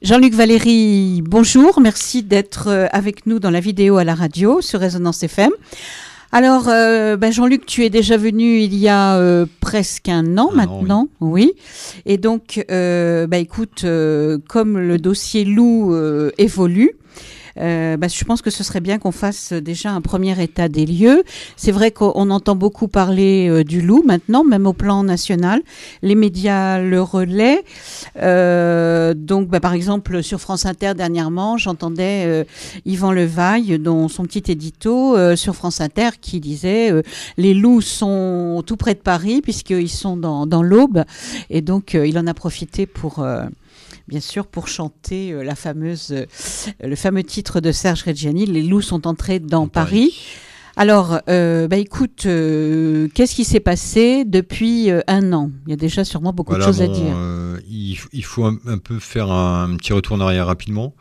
Jean-Luc Valéry, bonjour, merci d'être avec nous dans la vidéo à la radio sur Résonance FM. Alors, Jean-Luc, tu es déjà venu il y a presque un an maintenant, oui. Et donc, écoute, comme le dossier loup évolue, je pense que ce serait bien qu'on fasse déjà un premier état des lieux. C'est vrai qu'on entend beaucoup parler du loup maintenant, même au plan national. Les médias le relaient. Par exemple, sur France Inter, dernièrement, j'entendais Yvan Levaille, dans son petit édito sur France Inter, qui disait les loups sont tout près de Paris, puisqu'ils sont dans l'Aube. Et donc, il en a profité pour... bien sûr, pour chanter le fameux titre de Serge Reggiani, Les loups sont entrés dans Paris. Alors, écoute, qu'est-ce qui s'est passé depuis un an? Il y a déjà sûrement beaucoup de choses à dire. Il faut un peu faire un petit retour en arrière rapidement.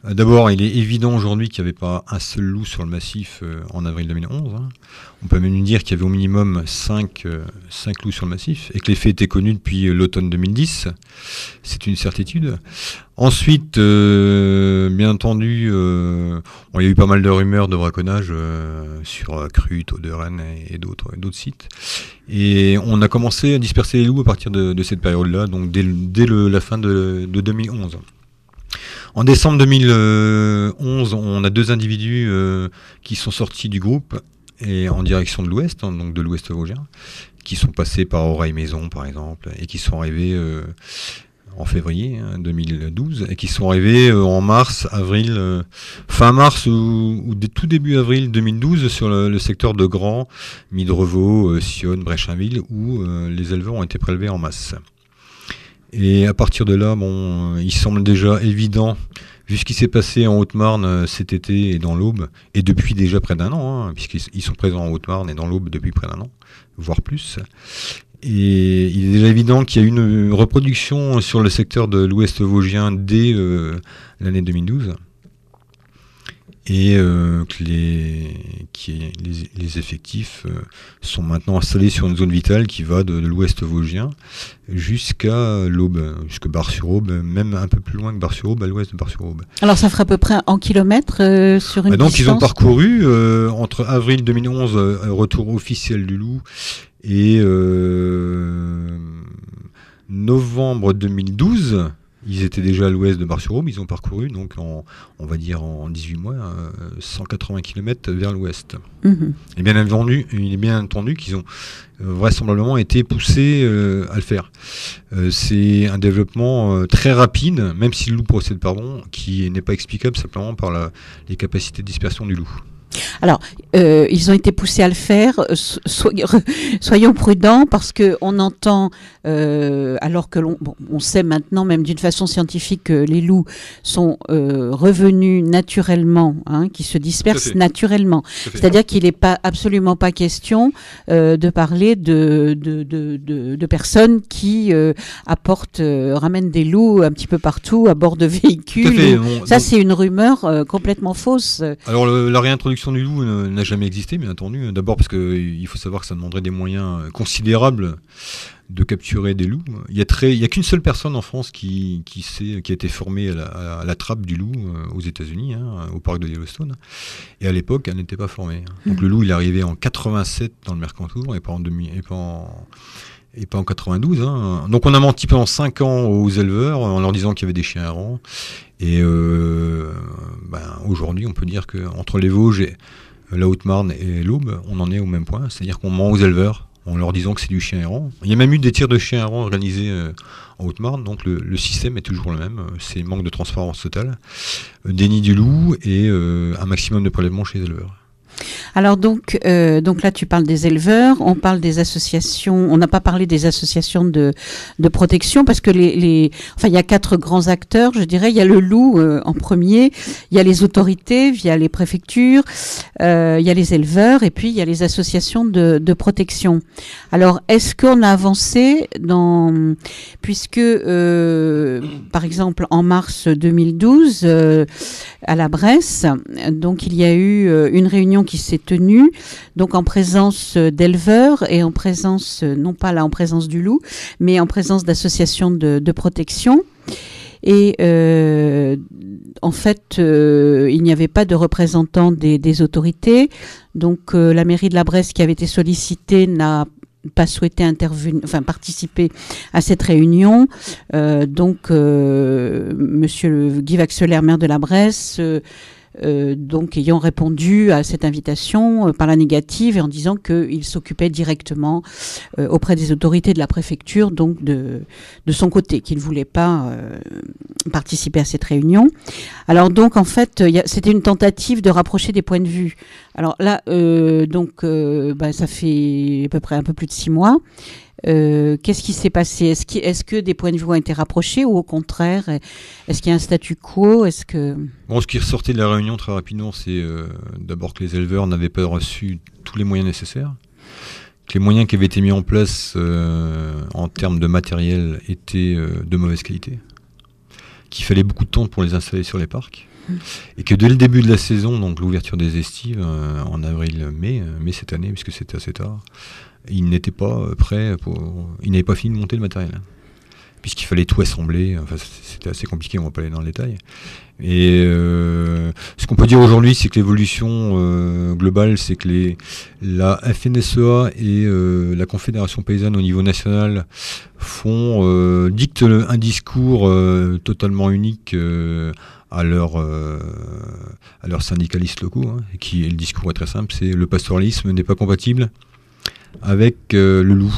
D'abord, il est évident aujourd'hui qu'il n'y avait pas un seul loup sur le massif en avril 2011. On peut même dire qu'il y avait au minimum 5 loups sur le massif et que les faits étaient connus depuis l'automne 2010. C'est une certitude. Ensuite, bien entendu, il y a eu pas mal de rumeurs de braconnage sur Cru, Taux de Rennes et d'autres sites. Et on a commencé à disperser les loups à partir de cette période-là, donc dès la fin de 2011. En décembre 2011, on a 2 individus qui sont sortis du groupe et en direction de l'ouest, donc de l'ouest vosgien, qui sont passés par Oreille-Maison par exemple, et qui sont arrivés en février 2012, et qui sont arrivés en mars, avril, fin mars ou tout début avril 2012 sur le secteur de Grand, Midrevaux, Sionne, Bréchinville, où les éleveurs ont été prélevés en masse. Et à partir de là, il semble déjà évident, vu ce qui s'est passé en Haute-Marne cet été et dans l'Aube, et depuis déjà près d'un an, puisqu'ils sont présents en Haute-Marne et dans l'Aube depuis près d'un an, voire plus. Et il est déjà évident qu'il y a eu une reproduction sur le secteur de l'Ouest vosgien dès l'année 2012. Et que les effectifs sont maintenant installés sur une zone vitale qui va de l'ouest vosgien jusqu'à l'Aube, jusqu'à Bar-sur-Aube, même un peu plus loin que Bar-sur-Aube, à l'ouest de Bar-sur-Aube. Alors ça ferait à peu près en kilomètres sur une donc distance. Ils ont parcouru entre avril 2011, retour officiel du loup, et novembre 2012. Ils étaient déjà à l'ouest de Bar-sur-Aube, ils ont parcouru, donc en 18 mois, 180 km vers l'ouest. Mmh. Et bien entendu, il est bien entendu qu'ils ont vraisemblablement été poussés à le faire. C'est un développement très rapide, même si le loup procède qui n'est pas explicable simplement par les capacités de dispersion du loup. Alors, ils ont été poussés à le faire. Soyons prudents parce que on entend, alors que on sait maintenant, même d'une façon scientifique, que les loups sont revenus naturellement, qui se dispersent naturellement. C'est-à-dire qu'il n'est absolument pas question de parler de personnes qui ramènent des loups un petit peu partout à bord de véhicules. C'est une rumeur complètement fausse. Alors la réintroduction du loup n'a jamais existé, bien entendu. D'abord parce qu'il faut savoir que ça demanderait des moyens considérables de capturer des loups. Il y a qu'une seule personne en France qui a été formée à la trappe du loup aux États-Unis, au parc de Yellowstone. Et à l'époque, elle n'était pas formée. Donc le loup, il est arrivé en 87 dans le Mercantour et pas en 92. Donc on a menti pendant 5 ans aux éleveurs en leur disant qu'il y avait des chiens errants. Et aujourd'hui, on peut dire qu'entre les Vosges, et la Haute-Marne et l'Aube, on en est au même point. C'est-à-dire qu'on ment aux éleveurs en leur disant que c'est du chien errant. Il y a même eu des tirs de chiens errants organisés en Haute-Marne, donc le système est toujours le même. C'est manque de transparence totale, déni du loup et un maximum de prélèvements chez les éleveurs. Alors donc là tu parles des éleveurs, on parle des associations, on n'a pas parlé des associations de protection parce que il y a 4 grands acteurs, je dirais. Il y a le loup en premier, il y a les autorités via les préfectures, il y a les éleveurs et puis il y a les associations de protection. Alors est-ce qu'on a avancé puisque par exemple en mars 2012 à la Bresse, donc il y a eu une réunion qui s'est tenue, donc en présence d'éleveurs et en présence, non pas là en présence du loup, mais en présence d'associations de protection. Et en fait, il n'y avait pas de représentants des autorités. Donc la mairie de la Bresse, qui avait été sollicitée, n'a pas souhaité participer à cette réunion. Donc Monsieur Guy Vaxelaire, maire de la Bresse, donc ayant répondu à cette invitation par la négative et en disant qu'il s'occupait directement auprès des autorités de la préfecture, donc de son côté, qu'il ne voulait pas participer à cette réunion. Alors donc en fait, c'était une tentative de rapprocher des points de vue. Alors là, ça fait à peu près un peu plus de 6 mois. Qu'est-ce qui s'est passé? Est-ce que des points de vue ont été rapprochés ou au contraire, est-ce qu'il y a un statu quo? Ce qui ressortait de la réunion très rapidement, c'est d'abord que les éleveurs n'avaient pas reçu tous les moyens nécessaires, que les moyens qui avaient été mis en place en termes de matériel étaient de mauvaise qualité, qu'il fallait beaucoup de temps pour les installer sur les parcs, et que dès le début de la saison, donc l'ouverture des estives en avril-mai cette année, puisque c'était assez tard, ils n'étaient pas prêts ils n'avaient pas fini de monter le matériel, puisqu'il fallait tout assembler. Enfin, c'était assez compliqué, on va pas aller dans le détail. Et ce qu'on peut dire aujourd'hui, c'est que l'évolution globale, c'est que la FNSEA et la Confédération paysanne au niveau national dictent un discours totalement unique à leurs syndicalistes locaux, le discours est très simple, c'est le pastoralisme n'est pas compatible avec le loup.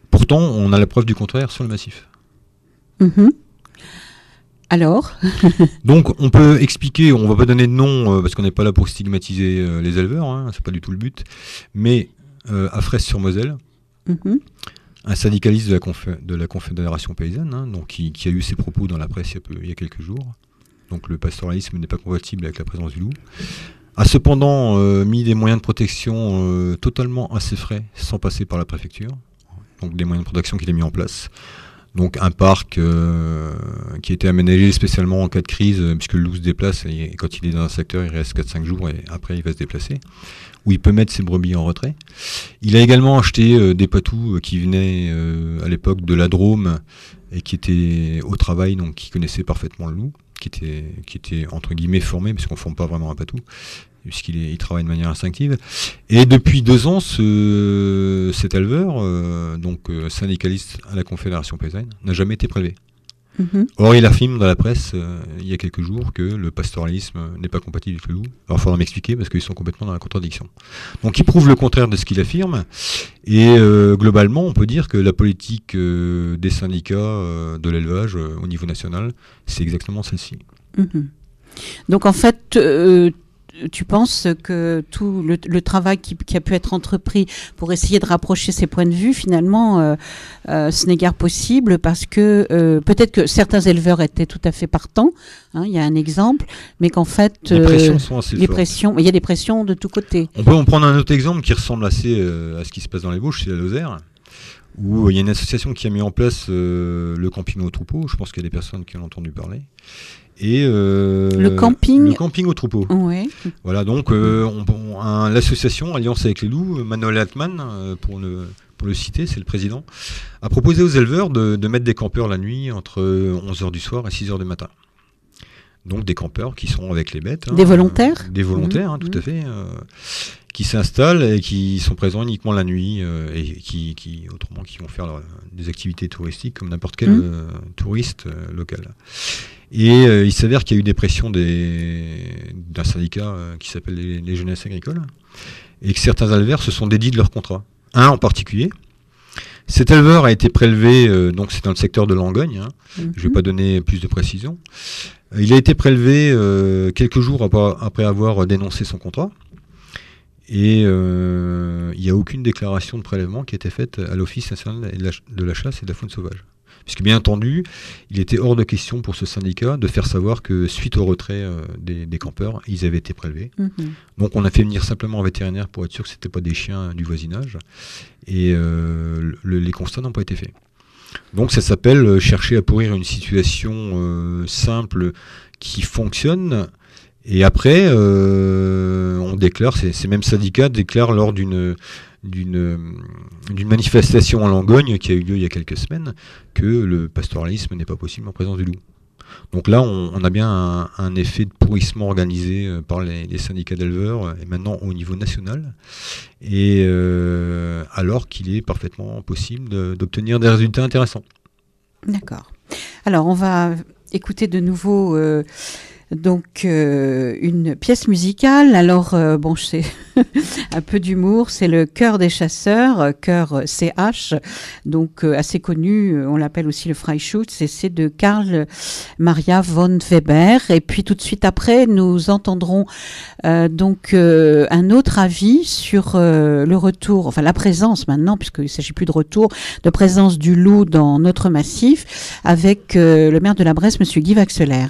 Pourtant, on a la preuve du contraire sur le massif. Mmh. Alors Donc, on peut expliquer, on ne va pas donner de nom parce qu'on n'est pas là pour stigmatiser les éleveurs, c'est pas du tout le but, mais à Fraisse-sur-Moselle, un syndicaliste de la Confédération paysanne, donc qui a eu ses propos dans la presse il y a quelques jours, donc le pastoralisme n'est pas compatible avec la présence du loup, a cependant mis des moyens de protection totalement à ses frais, sans passer par la préfecture. Donc des moyens de protection qu'il a mis en place. Donc un parc qui a été aménagé spécialement en cas de crise, puisque le loup se déplace, et quand il est dans un secteur, il reste 4-5 jours, et après il va se déplacer, où il peut mettre ses brebis en retrait. Il a également acheté des patous qui venaient à l'époque de la Drôme, et qui étaient au travail, donc qui connaissaient parfaitement le loup, qui était entre guillemets formé, parce qu'on ne forme pas vraiment un patou, puisqu'il travaille de manière instinctive. Et depuis 2 ans, cet éleveur, syndicaliste à la Confédération paysanne, n'a jamais été prélevé. Or, il affirme dans la presse, il y a quelques jours, que le pastoralisme n'est pas compatible avec le loup. Alors, il faudra m'expliquer, parce qu'ils sont complètement dans la contradiction. Donc, il prouve le contraire de ce qu'il affirme. Et globalement, on peut dire que la politique des syndicats de l'élevage au niveau national, c'est exactement celle-ci. Donc, en fait, tu penses que tout le travail qui a pu être entrepris pour essayer de rapprocher ces points de vue, finalement, ce n'est guère possible, parce que peut-être que certains éleveurs étaient tout à fait partants, il y a un exemple, mais qu'en fait... les pressions sont assez fortes. Il y a des pressions de tous côtés. On peut en prendre un autre exemple qui ressemble assez à ce qui se passe dans les Vosges, c'est la Lozère, où il y a une association qui a mis en place le camping au troupeau. Je pense qu'il y a des personnes qui en ont entendu parler. Et le camping au troupeau. Ouais. Voilà, donc l'association Alliance avec les loups, Manuel Altman, pour le citer, c'est le président, a proposé aux éleveurs de mettre des campeurs la nuit entre 11h du soir et 6h du matin. Donc des campeurs qui sont avec les bêtes. Des volontaires des volontaires, tout à fait. Qui s'installent et qui sont présents uniquement la nuit et qui vont faire des activités touristiques comme n'importe quel touriste local. Et il s'avère qu'il y a eu des pressions d'un syndicat qui s'appelle les Jeunesses Agricoles, et que certains éleveurs se sont dédits de leur contrat. Un en particulier. Cet éleveur a été prélevé, donc c'est dans le secteur de Langogne, je ne vais pas donner plus de précision. Il a été prélevé quelques jours après avoir dénoncé son contrat. Et il n'y a aucune déclaration de prélèvement qui a été faite à l'Office national de la chasse et de la faune sauvage. Puisque bien entendu, il était hors de question pour ce syndicat de faire savoir que suite au retrait des campeurs, ils avaient été prélevés. Donc on a fait venir simplement un vétérinaire pour être sûr que ce n'était pas des chiens du voisinage. Et les constats n'ont pas été faits. Donc ça s'appelle chercher à pourrir une situation simple qui fonctionne. Et après, on déclare, ces mêmes syndicats déclarent lors d'une manifestation en Langogne qui a eu lieu il y a quelques semaines que le pastoralisme n'est pas possible en présence du loup. Donc là, on a bien un effet de pourrissement organisé par les syndicats d'éleveurs, et maintenant au niveau national, et alors qu'il est parfaitement possible d'obtenir des résultats intéressants. D'accord. Alors, on va écouter de nouveau une pièce musicale. Alors, bon, c'est un peu d'humour. C'est le Chœur des chasseurs, chœur CH, donc assez connu. On l'appelle aussi le Freischütz. Et c'est de Karl Maria von Weber. Et puis tout de suite après, nous entendrons un autre avis sur le retour, enfin la présence maintenant, puisqu'il ne s'agit plus de retour, de présence du loup dans notre massif, avec le maire de la Bresse, Monsieur Guy Waxeler.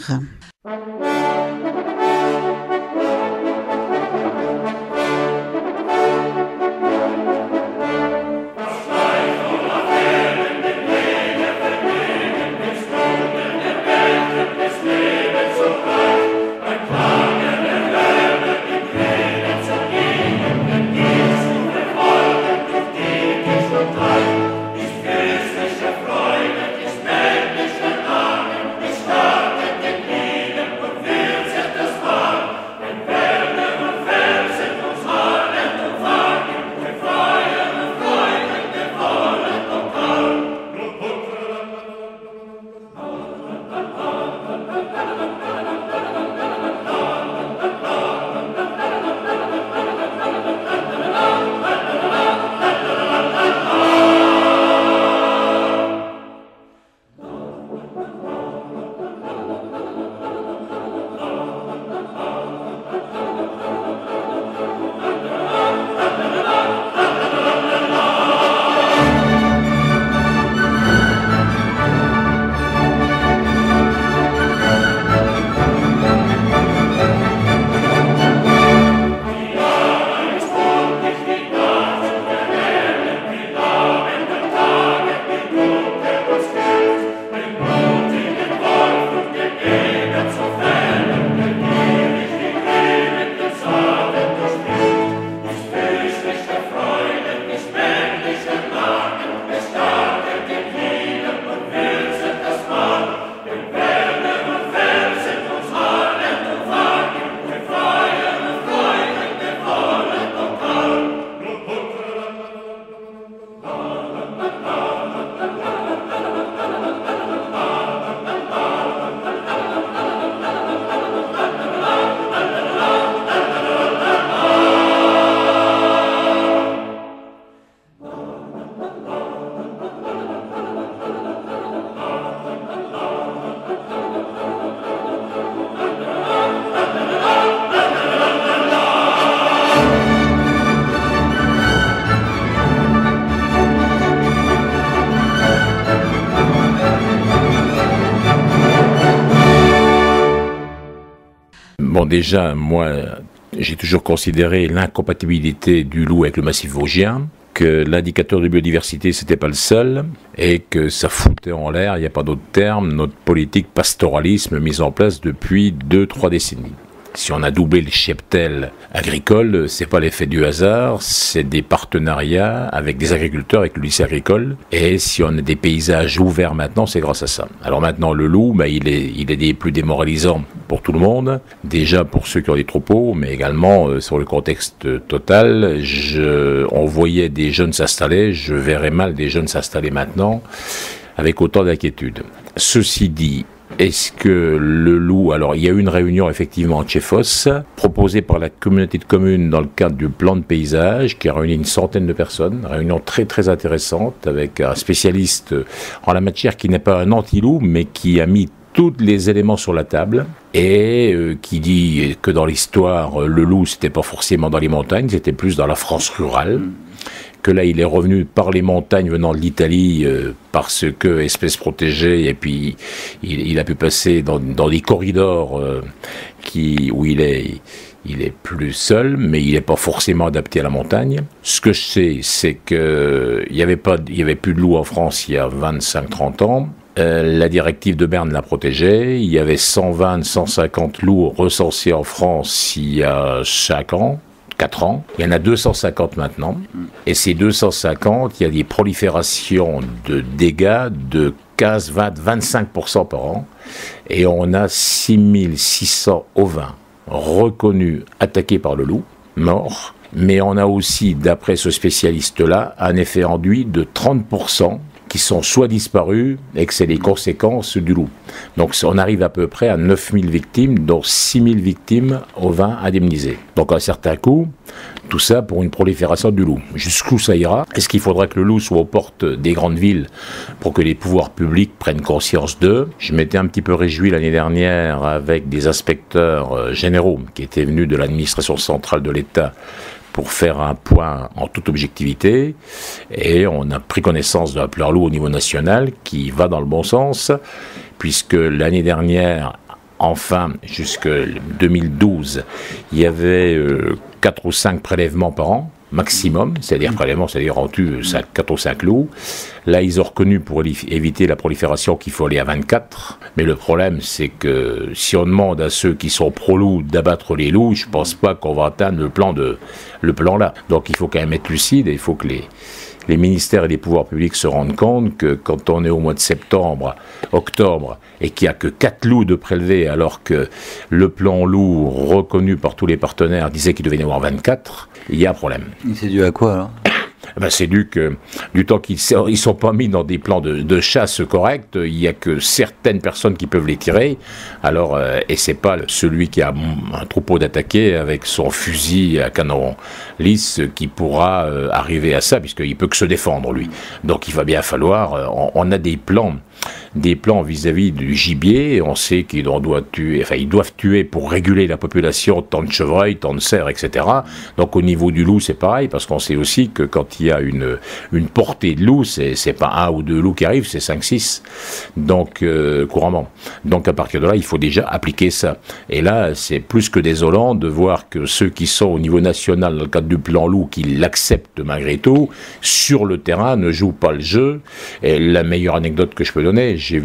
Bon, déjà, moi, j'ai toujours considéré l'incompatibilité du loup avec le massif vosgien, que l'indicateur de biodiversité, c'était pas le seul, et que ça foutait en l'air, il n'y a pas d'autre terme, notre politique pastoralisme mise en place depuis 2-3 décennies. Si on a doublé le cheptel agricole, c'est pas l'effet du hasard, c'est des partenariats avec des agriculteurs, avec le lycée agricole. Et si on a des paysages ouverts maintenant, c'est grâce à ça. Alors maintenant, le loup, il est plus démoralisant pour tout le monde. Déjà pour ceux qui ont des troupeaux, mais également sur le contexte total. On voyait des jeunes s'installer, je verrais mal des jeunes s'installer maintenant avec autant d'inquiétude. Ceci dit, est-ce que le loup... Alors, il y a eu une réunion, effectivement, à Tchefos, proposée par la communauté de communes dans le cadre du plan de paysage, qui a réuni une centaine de personnes. Réunion très, très intéressante, avec un spécialiste en la matière qui n'est pas un anti-loup, mais qui a mis tous les éléments sur la table et qui dit que dans l'histoire, le loup, c'était pas forcément dans les montagnes, c'était plus dans la France rurale. Que là, il est revenu par les montagnes venant de l'Italie parce que espèce protégée, et puis il a pu passer dans des corridors où il est plus seul, mais il n'est pas forcément adapté à la montagne. Ce que je sais, c'est que il y avait plus de loups en France il y a 25-30 ans. La directive de Berne l'a protégé. Il y avait 120-150 loups recensés en France il y a 4 ans. Il y en a 250 maintenant. Et ces 250, il y a des proliférations de dégâts de 15, 20, 25% par an. Et on a 6600 ovins reconnus attaqués par le loup, morts. Mais on a aussi, d'après ce spécialiste-là, un effet enduit de 30% qui sont soit disparus et que c'est les conséquences du loup. Donc on arrive à peu près à 9000 victimes, dont 6000 victimes ovins indemnisés. Donc à un certain coût, tout ça pour une prolifération du loup. Jusqu'où ça ira? Est-ce qu'il faudrait que le loup soit aux portes des grandes villes pour que les pouvoirs publics prennent conscience d'eux? Je m'étais un petit peu réjoui l'année dernière avec des inspecteurs généraux qui étaient venus de l'administration centrale de l'État pour faire un point en toute objectivité, et on a pris connaissance d'un plan loup au niveau national qui va dans le bon sens, puisque l'année dernière, enfin jusque 2012, il y avait 4 ou 5 prélèvements par an, maximum, c'est-à-dire prélèvement, c'est-à-dire on tue 4 ou 5 loups. Là, ils ont reconnu pour éviter la prolifération qu'il faut aller à 24. Mais le problème, c'est que si on demande à ceux qui sont pro-loups d'abattre les loups, je pense pas qu'on va atteindre le plan là. Donc il faut quand même être lucide et il faut que les ministères et les pouvoirs publics se rendent compte que quand on est au mois de septembre, octobre, et qu'il n'y a que 4 loups de prélevés, alors que le plan loup reconnu par tous les partenaires disait qu'il devait y en avoir 24, il y a un problème. Et c'est dû à quoi alors? Ben c'est du temps qu'ils ne sont pas mis dans des plans de chasse corrects, il n'y a que certaines personnes qui peuvent les tirer. Alors, et c'est pas celui qui a un troupeau d'attaquer avec son fusil à canon lisse qui pourra arriver à ça, puisqu'il peut que se défendre lui. Donc il va bien falloir, on a des plans vis-à-vis du gibier, on sait qu'ils doivent tuer pour réguler la population tant de chevreuils, tant de cerfs, etc. Donc au niveau du loup, c'est pareil, parce qu'on sait aussi que quand il y a une portée de loups, c'est pas 1 ou 2 loups qui arrivent, c'est 5-6, donc couramment. Donc à partir de là, il faut déjà appliquer ça. Et là, c'est plus que désolant de voir que ceux qui sont au niveau national, dans le cadre du plan loup, qui l'acceptent malgré tout, sur le terrain, ne jouent pas le jeu. Et la meilleure anecdote que je peux donner, j'ai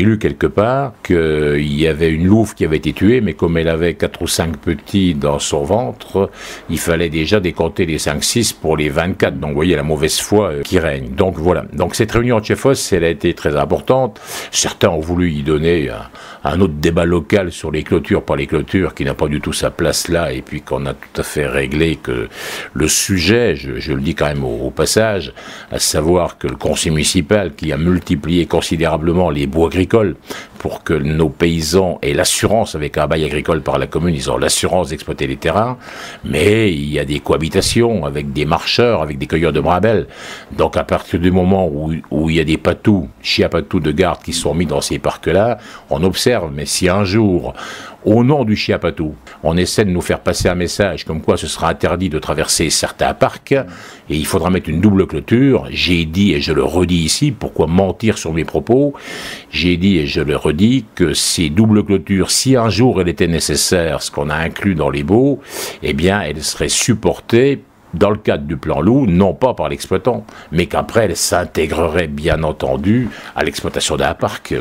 lu quelque part qu'il y avait une louve qui avait été tuée, mais comme elle avait 4 ou 5 petits dans son ventre, il fallait déjà décompter les 5-6 pour les 24. Donc vous voyez la mauvaise foi qui règne. Donc voilà. Donc cette réunion de chefs, elle a été très importante. Certains ont voulu y donner un autre débat local sur les clôtures, pas les clôtures, qui n'a pas du tout sa place là, et puis qu'on a tout à fait réglé que le sujet, je le dis quand même au passage, à savoir que le conseil municipal qui a multiplié considérablement les baux agricoles pour que nos paysans aient l'assurance avec un bail agricole par la commune, ils ont l'assurance d'exploiter les terrains, mais il y a des cohabitations avec des marcheurs, avec des cueilleurs de brebelles. Donc à partir du moment où il y a des patous, chiens patous de garde qui sont mis dans ces parcs-là, on observe, mais si un jour, au nom du chien patou, on essaie de nous faire passer un message comme quoi ce sera interdit de traverser certains parcs et il faudra mettre une double clôture, j'ai dit et je le redis ici, pourquoi mentir sur mes propos, j'ai dit et je le redis que ces doubles clôtures, si un jour elle était nécessaire, ce qu'on a inclus dans les baux, eh bien elles seraient supportées dans le cadre du plan loup, non pas par l'exploitant, mais qu'après elle s'intégrerait bien entendu à l'exploitation d'un parc.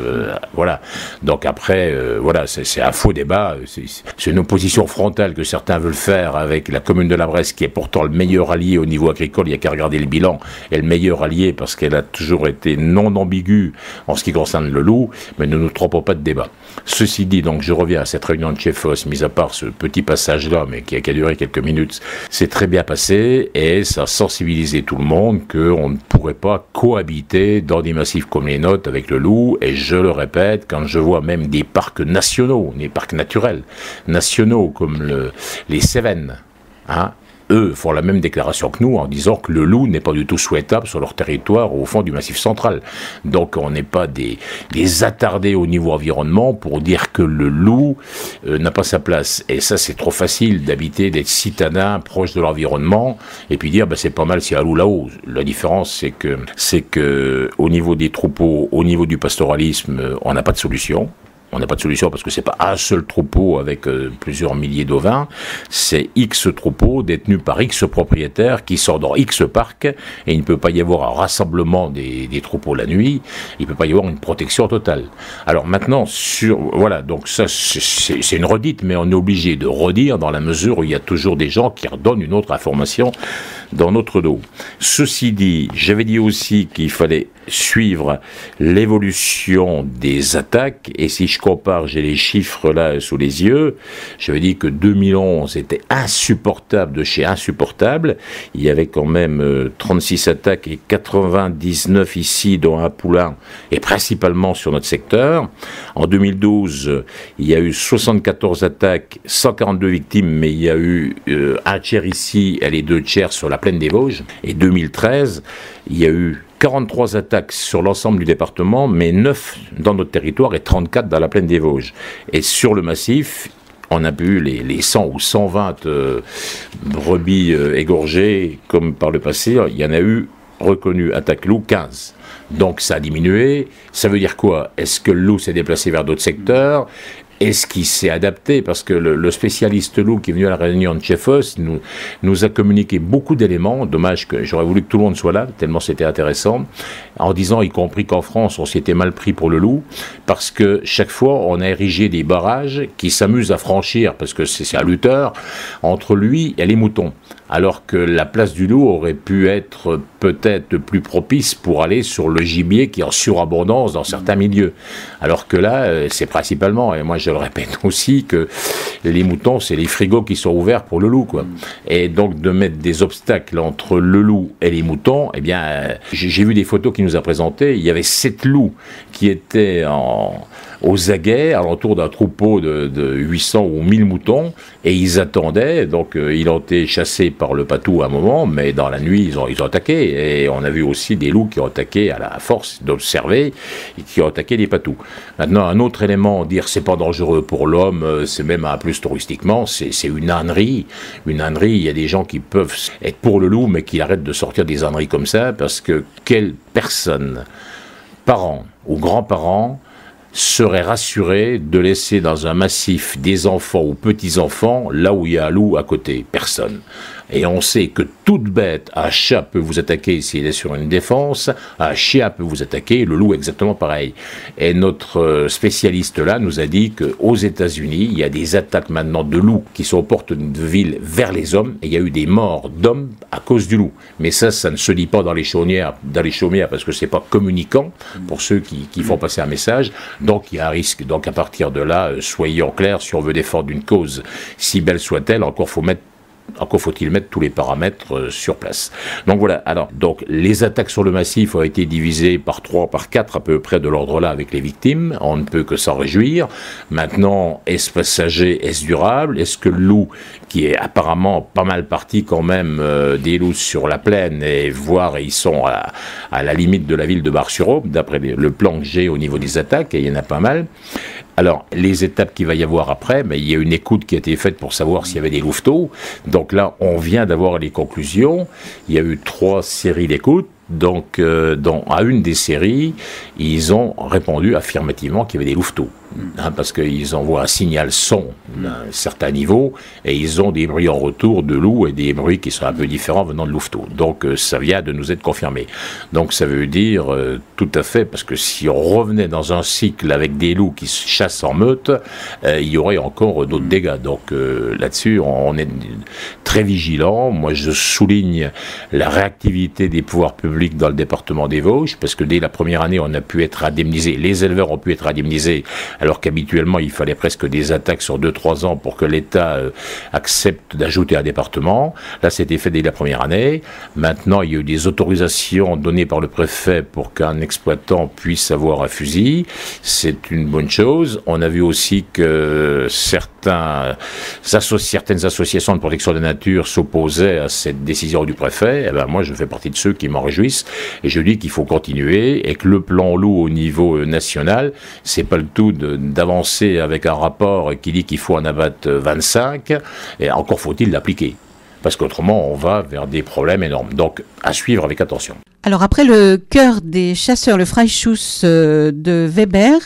Voilà. Donc après, voilà, c'est un faux débat. C'est une opposition frontale que certains veulent faire avec la commune de la Bresse, qui est pourtant le meilleur allié au niveau agricole. Il n'y a qu'à regarder le bilan. Et le meilleur allié parce qu'elle a toujours été non ambiguë en ce qui concerne le loup, mais ne nous trompons pas de débat. Ceci dit, donc je reviens à cette réunion de chefs, mis à part ce petit passage-là, mais qui a duré quelques minutes, c'est très bien passé. Et ça a sensibilisé tout le monde qu'on ne pourrait pas cohabiter dans des massifs comme les nôtres avec le loup. Et je le répète, quand je vois même des parcs nationaux, des parcs naturels nationaux comme les Cévennes, hein, eux font la même déclaration que nous en disant que le loup n'est pas du tout souhaitable sur leur territoire au fond du Massif central. Donc on n'est pas des attardés au niveau environnement pour dire que le loup n'a pas sa place. Et ça c'est trop facile d'habiter, d'être citadin proche de l'environnement et puis dire c'est pas mal s'il y a un loup là-haut. La différence c'est que au niveau des troupeaux, au niveau du pastoralisme, on n'a pas de solution. On n'a pas de solution parce que c'est pas un seul troupeau avec plusieurs milliers d'ovins. C'est X troupeaux détenus par X propriétaires qui sont dans X parcs, et il ne peut pas y avoir un rassemblement des troupeaux la nuit. Il ne peut pas y avoir une protection totale. Alors maintenant, voilà, donc ça c'est une redite, mais on est obligé de redire dans la mesure où il y a toujours des gens qui redonnent une autre information dans notre dos. Ceci dit, j'avais dit aussi qu'il fallait suivre l'évolution des attaques, et si je compare, j'ai les chiffres là sous les yeux, j'avais dit que 2011 était insupportable de chez insupportable. Il y avait quand même 36 attaques et 99 ici dans un poulain, et principalement sur notre secteur. En 2012, il y a eu 74 attaques, 142 victimes, mais il y a eu un tiers ici et les 2 tiers sur la plaine des Vosges. Et 2013, il y a eu 43 attaques sur l'ensemble du département, mais 9 dans notre territoire et 34 dans la plaine des Vosges. Et sur le massif, on a eu les 100 ou 120 brebis égorgées, comme par le passé. Il y en a eu reconnu attaque loup 15. Donc ça a diminué. Ça veut dire quoi? Est-ce que le loup s'est déplacé vers d'autres secteurs? Est-ce qu'il s'est adapté? Parce que le spécialiste loup qui est venu à la réunion de Chefos nous a communiqué beaucoup d'éléments. Dommage que j'aurais voulu que tout le monde soit là, tellement c'était intéressant. En disant, y compris qu'en France, on s'était mal pris pour le loup, parce que chaque fois, on a érigé des barrages qui s'amusent à franchir, parce que c'est un lutteur, entre lui et les moutons. Alors que la place du loup aurait pu être peut-être plus propice pour aller sur le gibier qui est en surabondance dans certains milieux. Alors que là, c'est principalement, et moi je le répète aussi, que les moutons, c'est les frigos qui sont ouverts pour le loup, quoi. Et donc de mettre des obstacles entre le loup et les moutons, eh bien, j'ai vu des photos qu'il nous a présentées, il y avait 7 loups qui étaient aux aguets, alentour d'un troupeau de 800 ou 1000 moutons, et ils attendaient, donc ils ont été chassés par le patou à un moment, mais dans la nuit, ils ont attaqué, et on a vu aussi des loups qui ont attaqué à la force d'observer, et qui ont attaqué des patous. Maintenant, un autre élément, dire c'est pas dangereux pour l'homme, c'est même un plus touristiquement, c'est une ânerie. Une ânerie, il y a des gens qui peuvent être pour le loup, mais qui arrêtent de sortir des âneries comme ça, parce que quelle personne, parents ou grands-parents, serait rassuré de laisser dans un massif des enfants ou petits-enfants là où il y a un loup à côté? Personne. Et on sait que toute bête, un chat peut vous attaquer s'il est sur une défense, un chien peut vous attaquer, le loup exactement pareil. Et notre spécialiste là nous a dit qu'aux États-Unis, il y a des attaques maintenant de loups qui sont aux portes de ville vers les hommes, et il y a eu des morts d'hommes à cause du loup. Mais ça ne se dit pas dans les chaumières parce que c'est pas communicant pour ceux qui font passer un message. Donc il y a un risque. Donc à partir de là, soyons clairs, si on veut défendre une cause, si belle soit-elle, encore faut-il mettre tous les paramètres sur place. Donc voilà, alors, donc les attaques sur le massif ont été divisées par 3, par 4 à peu près de l'ordre là avec les victimes, on ne peut que s'en réjouir. Maintenant, est-ce passager, est-ce durable? Est-ce que le loup, qui est apparemment pas mal parti quand même des loups sur la plaine, et voire ils sont à la limite de la ville de Bar-sur-Aube, d'après le plan que j'ai au niveau des attaques, et il y en a pas mal. Alors, les étapes qu'il va y avoir après, il y a une écoute qui a été faite pour savoir s'il y avait des louveteaux. Donc là, on vient d'avoir les conclusions. Il y a eu 3 séries d'écoutes. Donc, à une des séries, ils ont répondu affirmativement qu'il y avait des louveteaux. Parce qu'ils envoient un signal son d'un certain niveau, et ils ont des bruits en retour de loups et des bruits qui sont un peu différents venant de louveteaux. Donc ça vient de nous être confirmé. Donc ça veut dire tout à fait, parce que si on revenait dans un cycle avec des loups qui se chassent en meute, il y aurait encore d'autres dégâts. Donc là-dessus, on est très vigilant. Moi, je souligne la réactivité des pouvoirs publics dans le département des Vosges, parce que dès la première année, on a pu être indemnisé, les éleveurs ont pu être indemnisés, alors qu'habituellement, il fallait presque des attaques sur 2-3 ans pour que l'État accepte d'ajouter un département. Là, c'était fait dès la première année. Maintenant, il y a eu des autorisations données par le préfet pour qu'un exploitant puisse avoir un fusil. C'est une bonne chose. On a vu aussi que certaines associations de protection de la nature s'opposaient à cette décision du préfet. Eh ben, moi, je fais partie de ceux qui m'en réjouissent, et je dis qu'il faut continuer, et que le plan loup au niveau national, c'est pas le tout d'avancer avec un rapport qui dit qu'il faut en abattre 25, et encore faut-il l'appliquer. parce qu'autrement on va vers des problèmes énormes. Donc à suivre avec attention. Alors après le chœur des chasseurs, le Freischuss de Weber,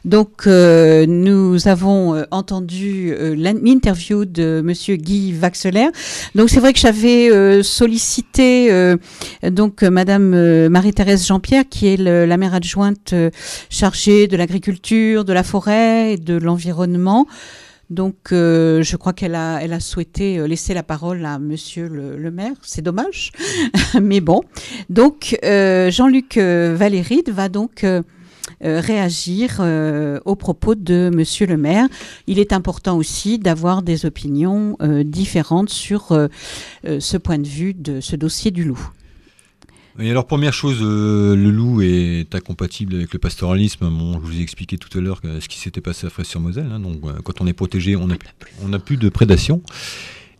donc nous avons entendu l'interview de Monsieur Guy Vaxelaire. Donc c'est vrai que j'avais sollicité donc Madame Marie-Thérèse Jean-Pierre, qui est la maire adjointe chargée de l'agriculture, de la forêt et de l'environnement. Donc, je crois qu'elle a souhaité laisser la parole à Monsieur le maire. C'est dommage, mais bon. Donc, Jean-Luc Valéride va donc réagir aux propos de Monsieur le maire. Il est important aussi d'avoir des opinions différentes sur ce point de vue de ce dossier du loup. Et alors, première chose, le loup est incompatible avec le pastoralisme. Bon, je vous ai expliqué tout à l'heure ce qui s'était passé à Fraisse-sur-Moselle. Hein. Donc, quand on est protégé, on n'a plus de prédation.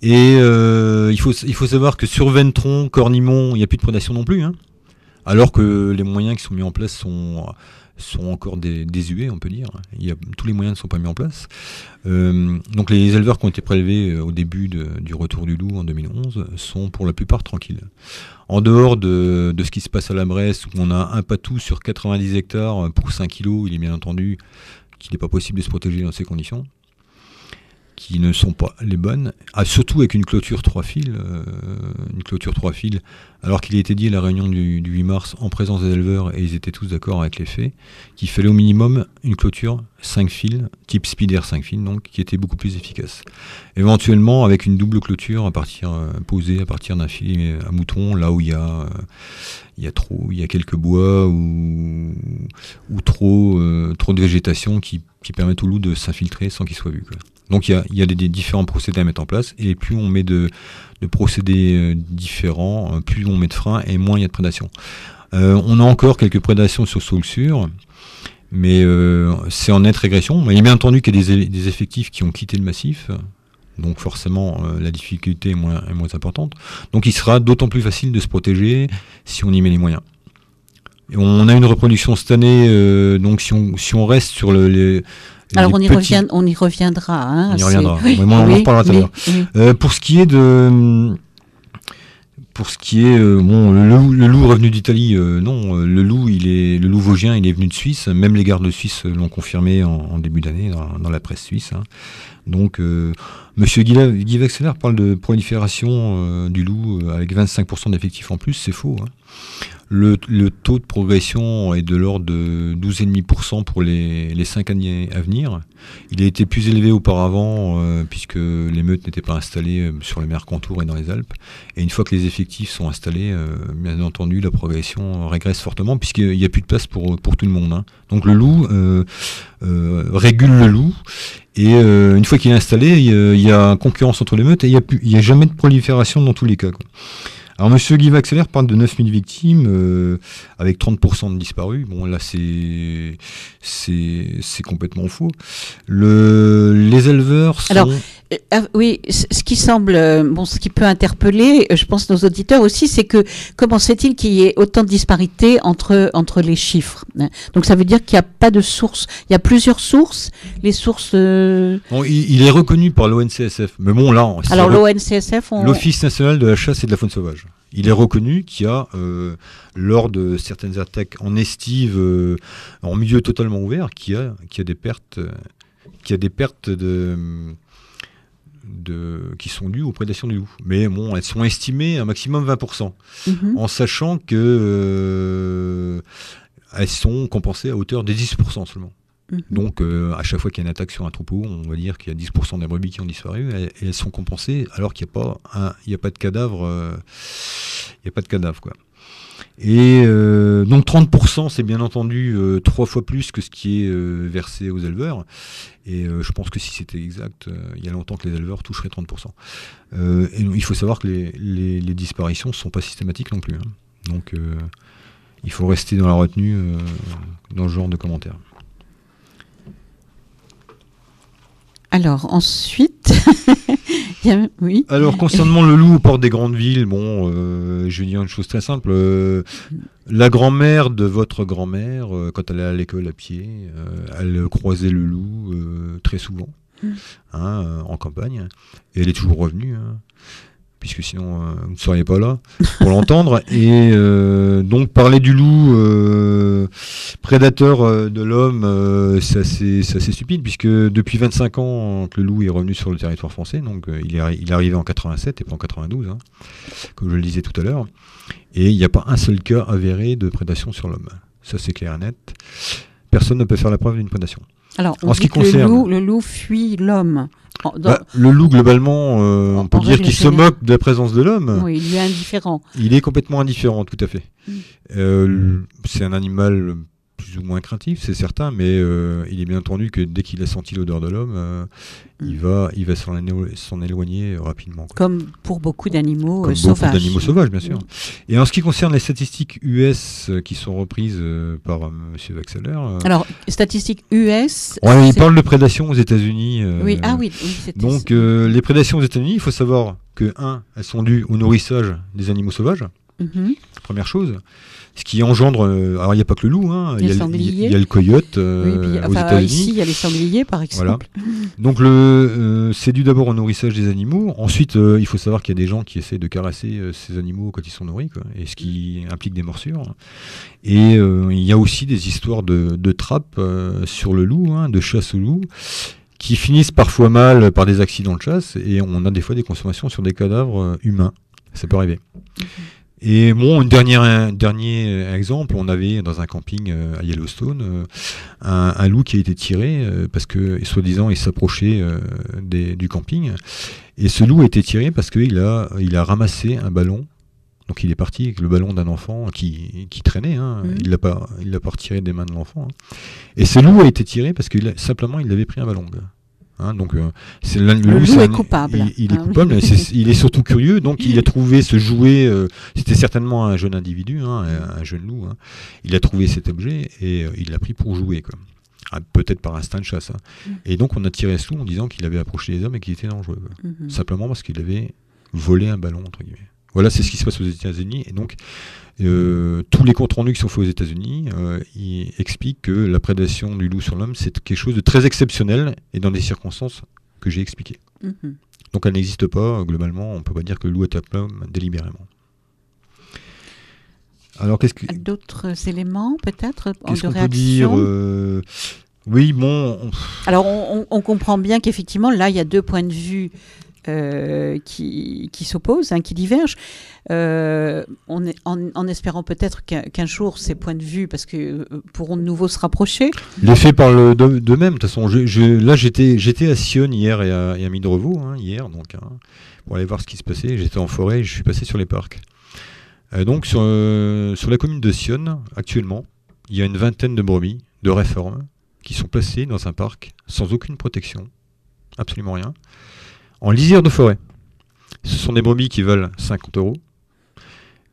Et il faut savoir que sur Ventron, Cornimont, il n'y a plus de prédation non plus. Hein. Alors que les moyens qui sont mis en place sont encore désuets, on peut dire. Tous les moyens ne sont pas mis en place. Donc les éleveurs qui ont été prélevés au début du retour du loup en 2011 sont pour la plupart tranquilles. En dehors de ce qui se passe à la Bresse, où on a un patou sur 90 hectares pour 5 kilos, il est bien entendu qu'il n'est pas possible de se protéger dans ces conditions, qui ne sont pas les bonnes, surtout avec une clôture 3 fils, alors qu'il a été dit à la réunion du 8 mars en présence des éleveurs, et ils étaient tous d'accord avec les faits, qu'il fallait au minimum une clôture 5 fils, type Spider 5 fils, donc, qui était beaucoup plus efficace. Éventuellement avec une double clôture posée à partir d'un fil à mouton, là où il y a quelques bois ou trop de végétation qui permettent au loup de s'infiltrer sans qu'il soit vu, quoi. Donc il y a des différents procédés à mettre en place, et plus on met de procédés différents, plus on met de freins et moins il y a de prédation. On a encore quelques prédations sur sol sûr, mais c'est en nette régression. Il est bien entendu qu'il y a des effectifs qui ont quitté le massif, donc forcément la difficulté est moins importante. Donc il sera d'autant plus facile de se protéger si on y met les moyens. Et on a une reproduction cette année, donc si on reste sur alors on y reviendra. Hein, on y reviendra. Oui, on en reparlera tout à l'heure. Oui. Pour ce qui est le loup revenu d'Italie, non, le loup vosgien, il est venu de Suisse. Même les gardes suisses l'ont confirmé en début d'année dans la presse suisse. Hein. Donc, Monsieur Guy Vaxelaire parle de prolifération du loup avec 25% d'effectifs en plus, c'est faux. Hein. Le taux de progression est de l'ordre de 12,5% pour les 5 années à venir. Il a été plus élevé auparavant puisque les meutes n'étaient pas installées sur les Mercantours et dans les Alpes. Et une fois que les effectifs sont installés, bien entendu, la progression régresse fortement puisqu'il n'y a plus de place pour tout le monde. Hein. Donc le loup régule le loup. Et une fois qu'il est installé, il y a concurrence entre les meutes et il n'y a jamais de prolifération dans tous les cas, quoi. Alors, Monsieur Guy Vaxelaire parle de 9000 victimes, avec 30% de disparus. Bon, là, c'est complètement faux. Les éleveurs sont... Alors, oui, ce qui semble, ce qui peut interpeller, je pense, nos auditeurs aussi, c'est que comment se fait-il qu'il y ait autant de disparités entre les chiffres, hein? Donc, ça veut dire qu'il n'y a pas de source. Il y a plusieurs sources. Les sources... Bon, il est reconnu par l'ONCSF. Mais bon, là... Alors, l'ONCSF... L'Office national de la chasse et de la faune sauvage. Il est reconnu qu'il y a, lors de certaines attaques en estive, en milieu totalement ouvert, qu'il y a des pertes qui sont dues aux prédations du loup. Mais bon, elles sont estimées à un maximum 20%, en sachant que elles sont compensées à hauteur de 10% seulement. Donc, à chaque fois qu'il y a une attaque sur un troupeau, on va dire qu'il y a 10% des brebis qui ont disparu, et elles sont compensées alors qu'il n'y a pas de cadavre. Il n'y a pas de cadavre, quoi. Et donc 30%, c'est bien entendu 3 fois plus que ce qui est versé aux éleveurs. Et je pense que si c'était exact, il y a longtemps que les éleveurs toucheraient 30%. Et il faut savoir que les disparitions ne sont pas systématiques non plus. Hein. Donc il faut rester dans la retenue dans ce genre de commentaires. Alors ensuite, oui. Alors concernant le loup aux portes des grandes villes, je vais dire une chose très simple. La grand-mère de votre grand-mère, quand elle allait à l'école à pied, elle croisait le loup très souvent, en campagne, et elle est toujours revenue. Hein. puisque sinon vous ne seriez pas là pour l'entendre. Et donc parler du loup prédateur de l'homme, c'est assez stupide, puisque depuis 25 ans que le loup est revenu sur le territoire français, donc il est arrivé en 87 et pas en 92, hein, comme je le disais tout à l'heure, et il n'y a pas un seul cas avéré de prédation sur l'homme. Ça c'est clair et net. Personne ne peut faire la preuve d'une prédation. Alors, on dit que le loup fuit l'homme. Le loup, globalement, on peut dire qu'il se moque de la présence de l'homme. Oui, il est indifférent. Il est complètement indifférent, tout à fait. C'est un animal plus ou moins craintif, c'est certain, mais il est bien entendu que dès qu'il a senti l'odeur de l'homme, il va s'en éloigner rapidement. Quoi. Comme pour beaucoup d'animaux sauvages. Beaucoup d'animaux sauvages, bien sûr. Et en ce qui concerne les statistiques US qui sont reprises par M. Vaxeler... Alors, statistiques US... Ouais, il parle de prédation aux États-Unis. Oui, c'était... Donc, les prédations aux États-Unis, il faut savoir que, elles sont dues au nourrissage des animaux sauvages, première chose. Ce qui engendre... alors, il n'y a pas que le loup, hein, il y a le coyote aux États-Unis. Ici, il y a les sangliers, par exemple. Voilà. Donc, c'est dû d'abord au nourrissage des animaux. Ensuite, il faut savoir qu'il y a des gens qui essaient de caresser ces animaux quand ils sont nourris, quoi, et ce qui implique des morsures. Et il y a aussi des histoires de trappes sur le loup, hein, de chasse au loup, qui finissent parfois mal par des accidents de chasse, et on a des fois des consommations sur des cadavres humains. Ça peut arriver. Et bon, un dernier exemple, on avait dans un camping à Yellowstone un loup qui a été tiré parce que, soi-disant, il s'approchait du camping. Et ce loup a été tiré parce qu'il a ramassé un ballon. Donc il est parti avec le ballon d'un enfant qui traînait. Hein. Il l'a pas retiré des mains de l'enfant. Hein. Et ce loup a été tiré parce que simplement il avait pris un ballon. Hein, donc le loup est coupable. Il est coupable, mais il est surtout curieux. Donc il a trouvé ce jouet. C'était certainement un jeune individu, hein, un jeune loup. Hein. Il a trouvé cet objet et il l'a pris pour jouer, quoi. Peut-être par instinct de chasse. Hein. Et donc on a tiré ce loup en disant qu'il avait approché les hommes et qu'il était dangereux. Simplement parce qu'il avait volé un ballon, entre guillemets. Voilà, c'est ce qui se passe aux États-Unis. Et donc, tous les comptes rendus qui sont faits aux États-Unis ils expliquent que la prédation du loup sur l'homme, c'est quelque chose de très exceptionnel et dans des circonstances que j'ai expliquées. Donc, elle n'existe pas. Globalement, on ne peut pas dire que le loup attaque l'homme délibérément. Alors, d'autres éléments, peut-être, qu'est-ce de qu'on réaction peut dire Oui, bon... Alors, on comprend bien qu'effectivement, là, il y a deux points de vue qui s'opposent, hein, qui divergent, en espérant peut-être qu'un jour ces points de vue pourront de nouveau se rapprocher. Les faits parlent d'eux-mêmes. De toute façon, là j'étais à Sionne hier et à Midrevaux, hein, hier, donc, hein, pour aller voir ce qui se passait. J'étais en forêt et je suis passé sur les parcs. Donc sur la commune de Sionne, actuellement, il y a une vingtaine de brebis de réforme qui sont placées dans un parc sans aucune protection, absolument rien, en lisière de forêt. Ce sont des brebis qui valent 50 €.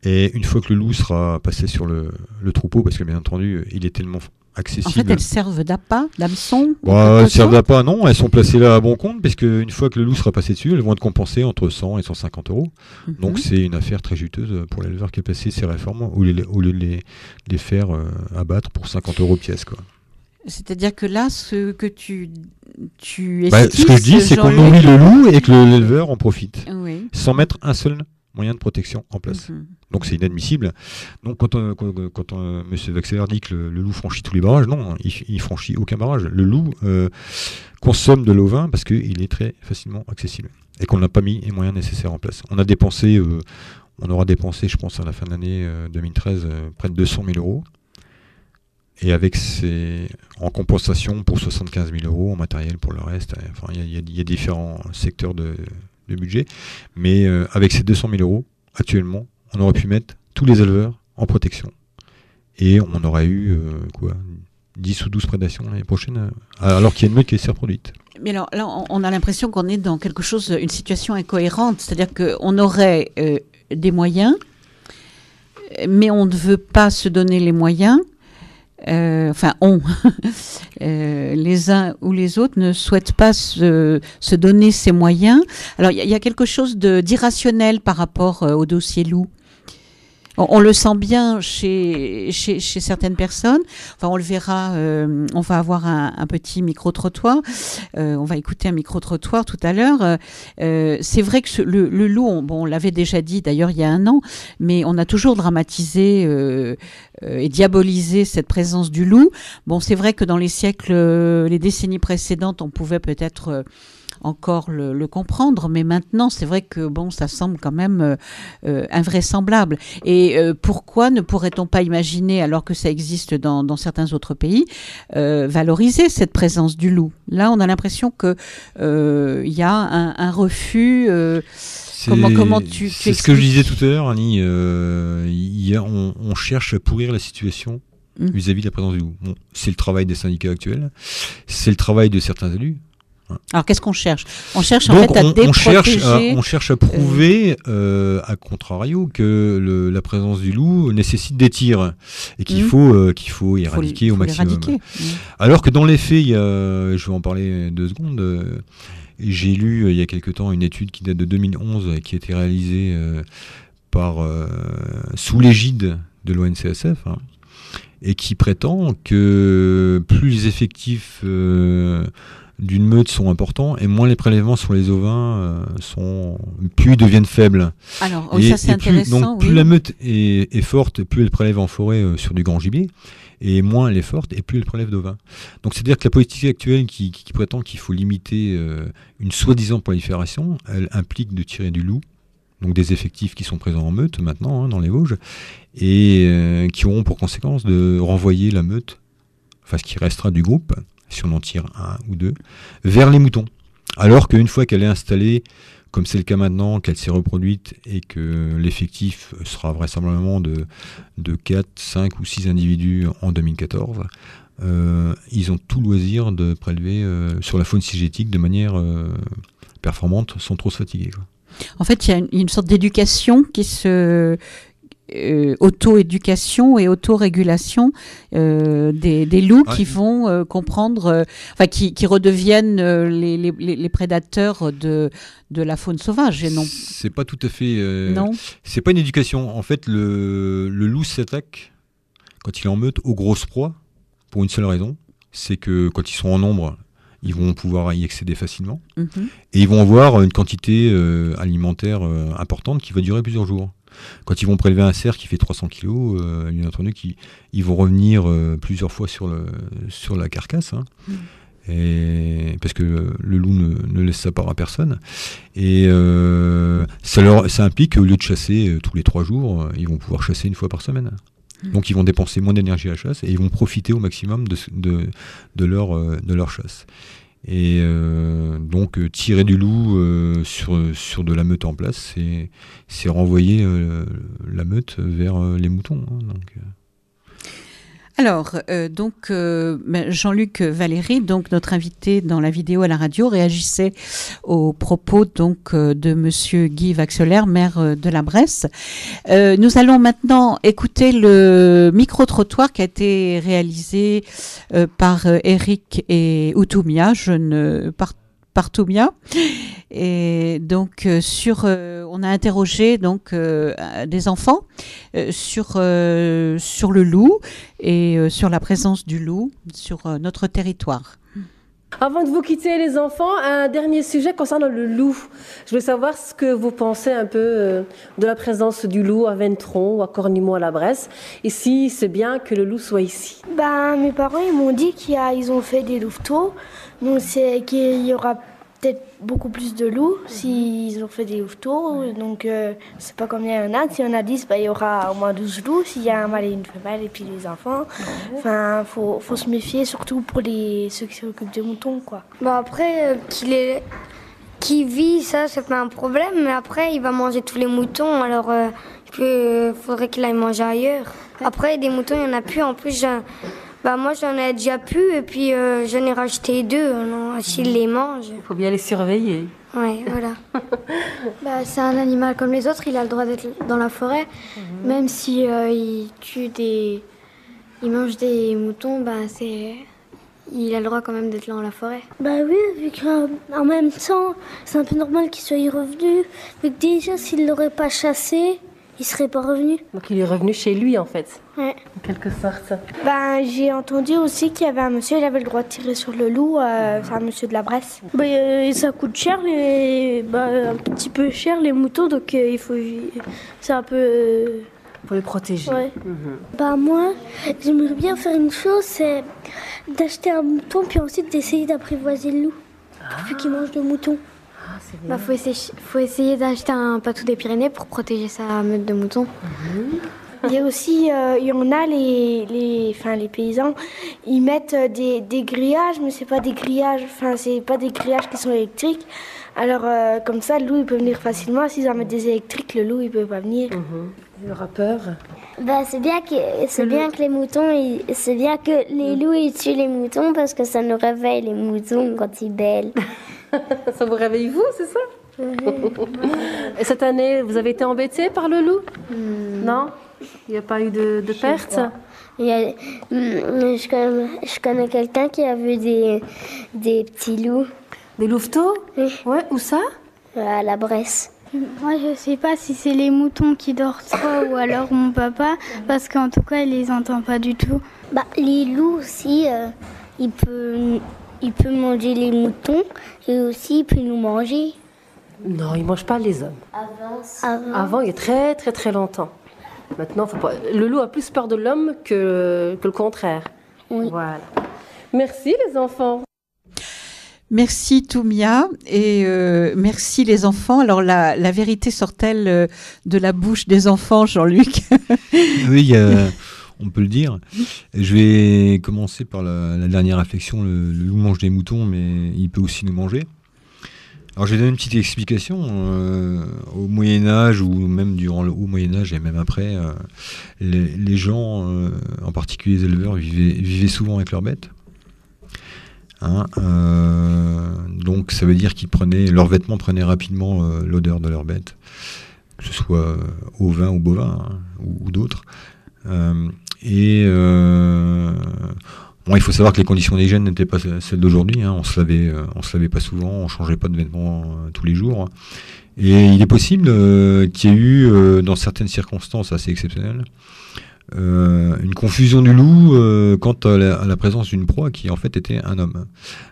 Et une fois que le loup sera passé sur le troupeau, parce que bien entendu, il est tellement accessible. En fait, elles servent d'appât, d'hameçon. Elles servent d'appât, non. Elles sont placées là à bon compte, parce qu'une fois que le loup sera passé dessus, elles vont être compensées entre 100 et 150 €. Donc c'est une affaire très juteuse pour l'éleveur qui a passé ces réformes, au lieu de les faire abattre pour 50 € pièce, quoi. C'est-à-dire que là, ce que tu ce que je dis, c'est qu'on nourrit le loup et que l'éleveur en profite, sans mettre un seul moyen de protection en place. Donc c'est inadmissible. Donc quand M. Vaxeler dit que le loup franchit tous les barrages, non, il franchit aucun barrage. Le loup consomme de l'ovin parce qu'il est très facilement accessible et qu'on n'a pas mis les moyens nécessaires en place. On aura dépensé, je pense, à la fin de l'année 2013, près de 200 000 €. Et avec en compensation pour 75 000 € en matériel pour le reste. Enfin, il y a différents secteurs de budget. Mais avec ces 200 000 €, actuellement, on aurait pu mettre tous les éleveurs en protection. Et on aurait eu 10 ou 12 prédations l'année prochaine, alors qu'il y a une meute qui s'est reproduite. Mais alors là, on a l'impression qu'on est dans une situation incohérente. C'est-à-dire qu'on aurait des moyens, mais on ne veut pas se donner les moyens. Les uns ou les autres ne souhaitent pas se donner ces moyens. Alors, il y a quelque chose d'irrationnel par rapport au dossier loup. On le sent bien chez certaines personnes. Enfin, on le verra. On va avoir un petit micro-trottoir. On va écouter un micro-trottoir tout à l'heure. C'est vrai que le loup, on l'avait déjà dit d'ailleurs il y a un an, mais on a toujours dramatisé et diabolisé cette présence du loup. Bon, c'est vrai que dans les siècles, les décennies précédentes, on pouvait peut-être encore le comprendre, mais maintenant c'est vrai que ça semble quand même invraisemblable. Et pourquoi ne pourrait-on pas imaginer, alors que ça existe dans certains autres pays, valoriser cette présence du loup? Là, on a l'impression que y a un refus. Comment tu c'est ce que je disais tout à l'heure, Annie. On cherche à pourrir la situation vis-à-vis de la présence du loup. Bon, c'est le travail des syndicats actuels, c'est le travail de certains élus. Alors, qu'est-ce qu'on cherche? On cherche en fait à déprotéger. On cherche à prouver, à contrario, que la présence du loup nécessite des tirs et qu'il faut éradiquer au maximum. Alors que dans les faits, je vais en parler 2 secondes. J'ai lu il y a quelque temps une étude qui date de 2011 qui a été réalisée sous l'égide de l'ONCSF et qui prétend que plus les effectifs d'une meute sont importants et moins les prélèvements sur les ovins plus ils deviennent faibles. Alors, oui, ça c'est intéressant. Donc plus la meute est forte, plus elle prélève en forêt sur du grand gibier, et moins elle est forte et plus elle prélève d'ovins. Donc c'est-à-dire que la politique actuelle qui prétend qu'il faut limiter une soi-disant prolifération, elle implique de tirer du loup, donc des effectifs qui sont présents en meute maintenant dans les Vosges, et qui auront pour conséquence de renvoyer la meute, enfin ce qui restera du groupe, si on en tire 1 ou 2, vers les moutons. Alors qu'une fois qu'elle est installée, comme c'est le cas maintenant, qu'elle s'est reproduite et que l'effectif sera vraisemblablement de 4, 5 ou 6 individus en 2014, ils ont tout loisir de prélever sur la faune cygétique de manière performante sans trop se fatiguer, quoi. En fait, il y a une sorte d'éducation qui se... auto-éducation et auto-régulation des loups qui vont comprendre, qui redeviennent les prédateurs de la faune sauvage. Et non. C'est pas tout à fait. Non. C'est pas une éducation. En fait, le loup s'attaque quand il est en meute aux grosses proies pour une seule raison, c'est que quand ils sont en nombre, ils vont pouvoir y accéder facilement et ils vont avoir une quantité alimentaire importante qui va durer plusieurs jours. Quand ils vont prélever un cerf qui fait 300 kg, il y en a entendu qu'ils vont revenir plusieurs fois sur la carcasse, et parce que le loup ne laisse sa part à personne. Et ça implique qu'au lieu de chasser tous les 3 jours, ils vont pouvoir chasser 1 fois par semaine. Donc ils vont dépenser moins d'énergie à la chasse et ils vont profiter au maximum de leur chasse. Et donc tirer du loup sur de la meute en place, c'est renvoyer la meute vers les moutons. Alors, Jean-Luc Valéry, donc notre invité dans la vidéo à la radio, réagissait aux propos donc de Monsieur Guy Vaxelaire, maire de la Bresse. Nous allons maintenant écouter le micro-trottoir qui a été réalisé par Eric et Outoumia, Partoumia. Et donc on a interrogé donc des enfants sur le loup et sur la présence du loup sur notre territoire. Avant de vous quitter les enfants, un dernier sujet concernant le loup. Je veux savoir ce que vous pensez un peu de la présence du loup à Ventron ou à Cornimont à la Bresse. Et si c'est bien que le loup soit ici. Mes parents ils m'ont dit qu'ils ont fait des louveteaux. Donc c'est qu'il y aura peut-être beaucoup plus de loups s'ils ont fait des louveteaux. Donc c'est pas combien il y en a. S'il y en a 10, il y aura au moins 12 loups. S'il y a un mâle et une femelle et puis les enfants. Enfin, faut se méfier surtout pour ceux qui s'occupent des moutons, quoi. Après, qu'il vit, ça c'est pas un problème. Mais après, il va manger tous les moutons. Alors, faudrait qu'il aille manger ailleurs. Après, des moutons, il y en a plus. En plus, moi j'en ai déjà plus et puis j'en ai racheté 2. S'ils les mangent. Il faut bien les surveiller. Ouais, voilà. C'est un animal comme les autres, il a le droit d'être dans la forêt. Même si il mange des moutons, il a le droit quand même d'être là dans la forêt. Oui, vu qu'en même temps, c'est un peu normal qu'il soit y revenu. Vu que déjà, s'il l'aurait pas chassé, il serait pas revenu. Donc il est revenu chez lui en fait, Ouais. en quelque sorte. Ben, j'ai entendu aussi qu'il y avait un monsieur, il avait le droit de tirer sur le loup, c'est un monsieur de la Bresse. Ça coûte cher, un petit peu cher les moutons, donc c'est un peu... Pour les protéger. Ouais. Moi, j'aimerais bien faire une chose, c'est d'acheter un mouton, puis ensuite d'essayer d'apprivoiser le loup, vu qu'il mange le mouton. Ah, c'est bien. Faut essayer d'acheter un patou des Pyrénées pour protéger sa meute de moutons. Il y a aussi, il y en a les paysans, ils mettent des grillages, mais c'est pas des grillages, c'est pas des grillages qui sont électriques. Alors comme ça, le loup il peut venir facilement. S'ils en mettent des électriques, le loup il peut pas venir. Il aura peur. C'est bien que les moutons, c'est bien que les loups ils tuent les moutons parce que ça nous réveille les moutons quand ils bêlent. Ça vous réveille vous, c'est ça? Et cette année, vous avez été embêté par le loup? Non? Il n'y a pas eu de perte? Je connais quelqu'un qui a vu des petits loups. Des louveteaux? Oui. Ouais, où ça? À la Bresse. Moi, je sais pas si c'est les moutons qui dorment trop ou alors mon papa, parce qu'en tout cas, il les entend pas du tout. Les loups aussi, il peut manger les moutons et aussi il peut nous manger. Non, il ne mange pas les hommes. Avant, il y a très très très longtemps. Maintenant, faut pas... le loup a plus peur de l'homme que le contraire. Oui. Voilà. Merci les enfants. Merci Toumia et merci les enfants. Alors la vérité sort-elle de la bouche des enfants, Jean-Luc? Oui, on peut le dire. Je vais commencer par la dernière réflexion. Le loup mange des moutons, mais il peut aussi nous manger. Alors je vais donner une petite explication. Au Moyen-Âge, ou même durant le Haut Moyen-Âge et même après, les gens, en particulier les éleveurs, vivaient souvent avec leurs bêtes. Donc ça veut dire qu'ils leurs vêtements prenaient rapidement l'odeur de leurs bêtes, que ce soit ovins ou bovins ou d'autres. Il faut savoir que les conditions d'hygiène n'étaient pas celles d'aujourd'hui. On se lavait pas souvent, on changeait pas de vêtements tous les jours. Et il est possible qu'il y ait eu, dans certaines circonstances assez exceptionnelles, une confusion du loup quant à la présence d'une proie qui en fait était un homme.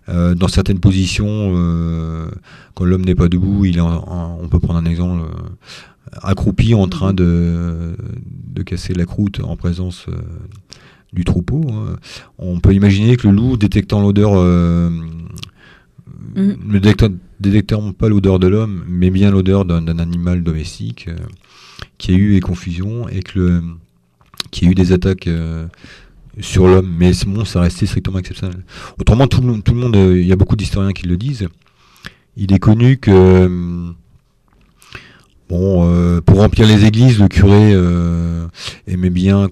Dans certaines positions, quand l'homme n'est pas debout, on peut prendre un exemple, accroupi en train de casser la croûte en présence du troupeau. On peut imaginer que le loup, détectant l'odeur, ne détectant pas l'odeur de l'homme, mais bien l'odeur d'un animal domestique, qu'il y a eu des confusions et qu'il y a eu des attaques sur l'homme, mais ça restait strictement exceptionnel. Autrement, tout le monde, il y a beaucoup d'historiens qui le disent. Il est connu que pour remplir les églises, le curé aimait bien,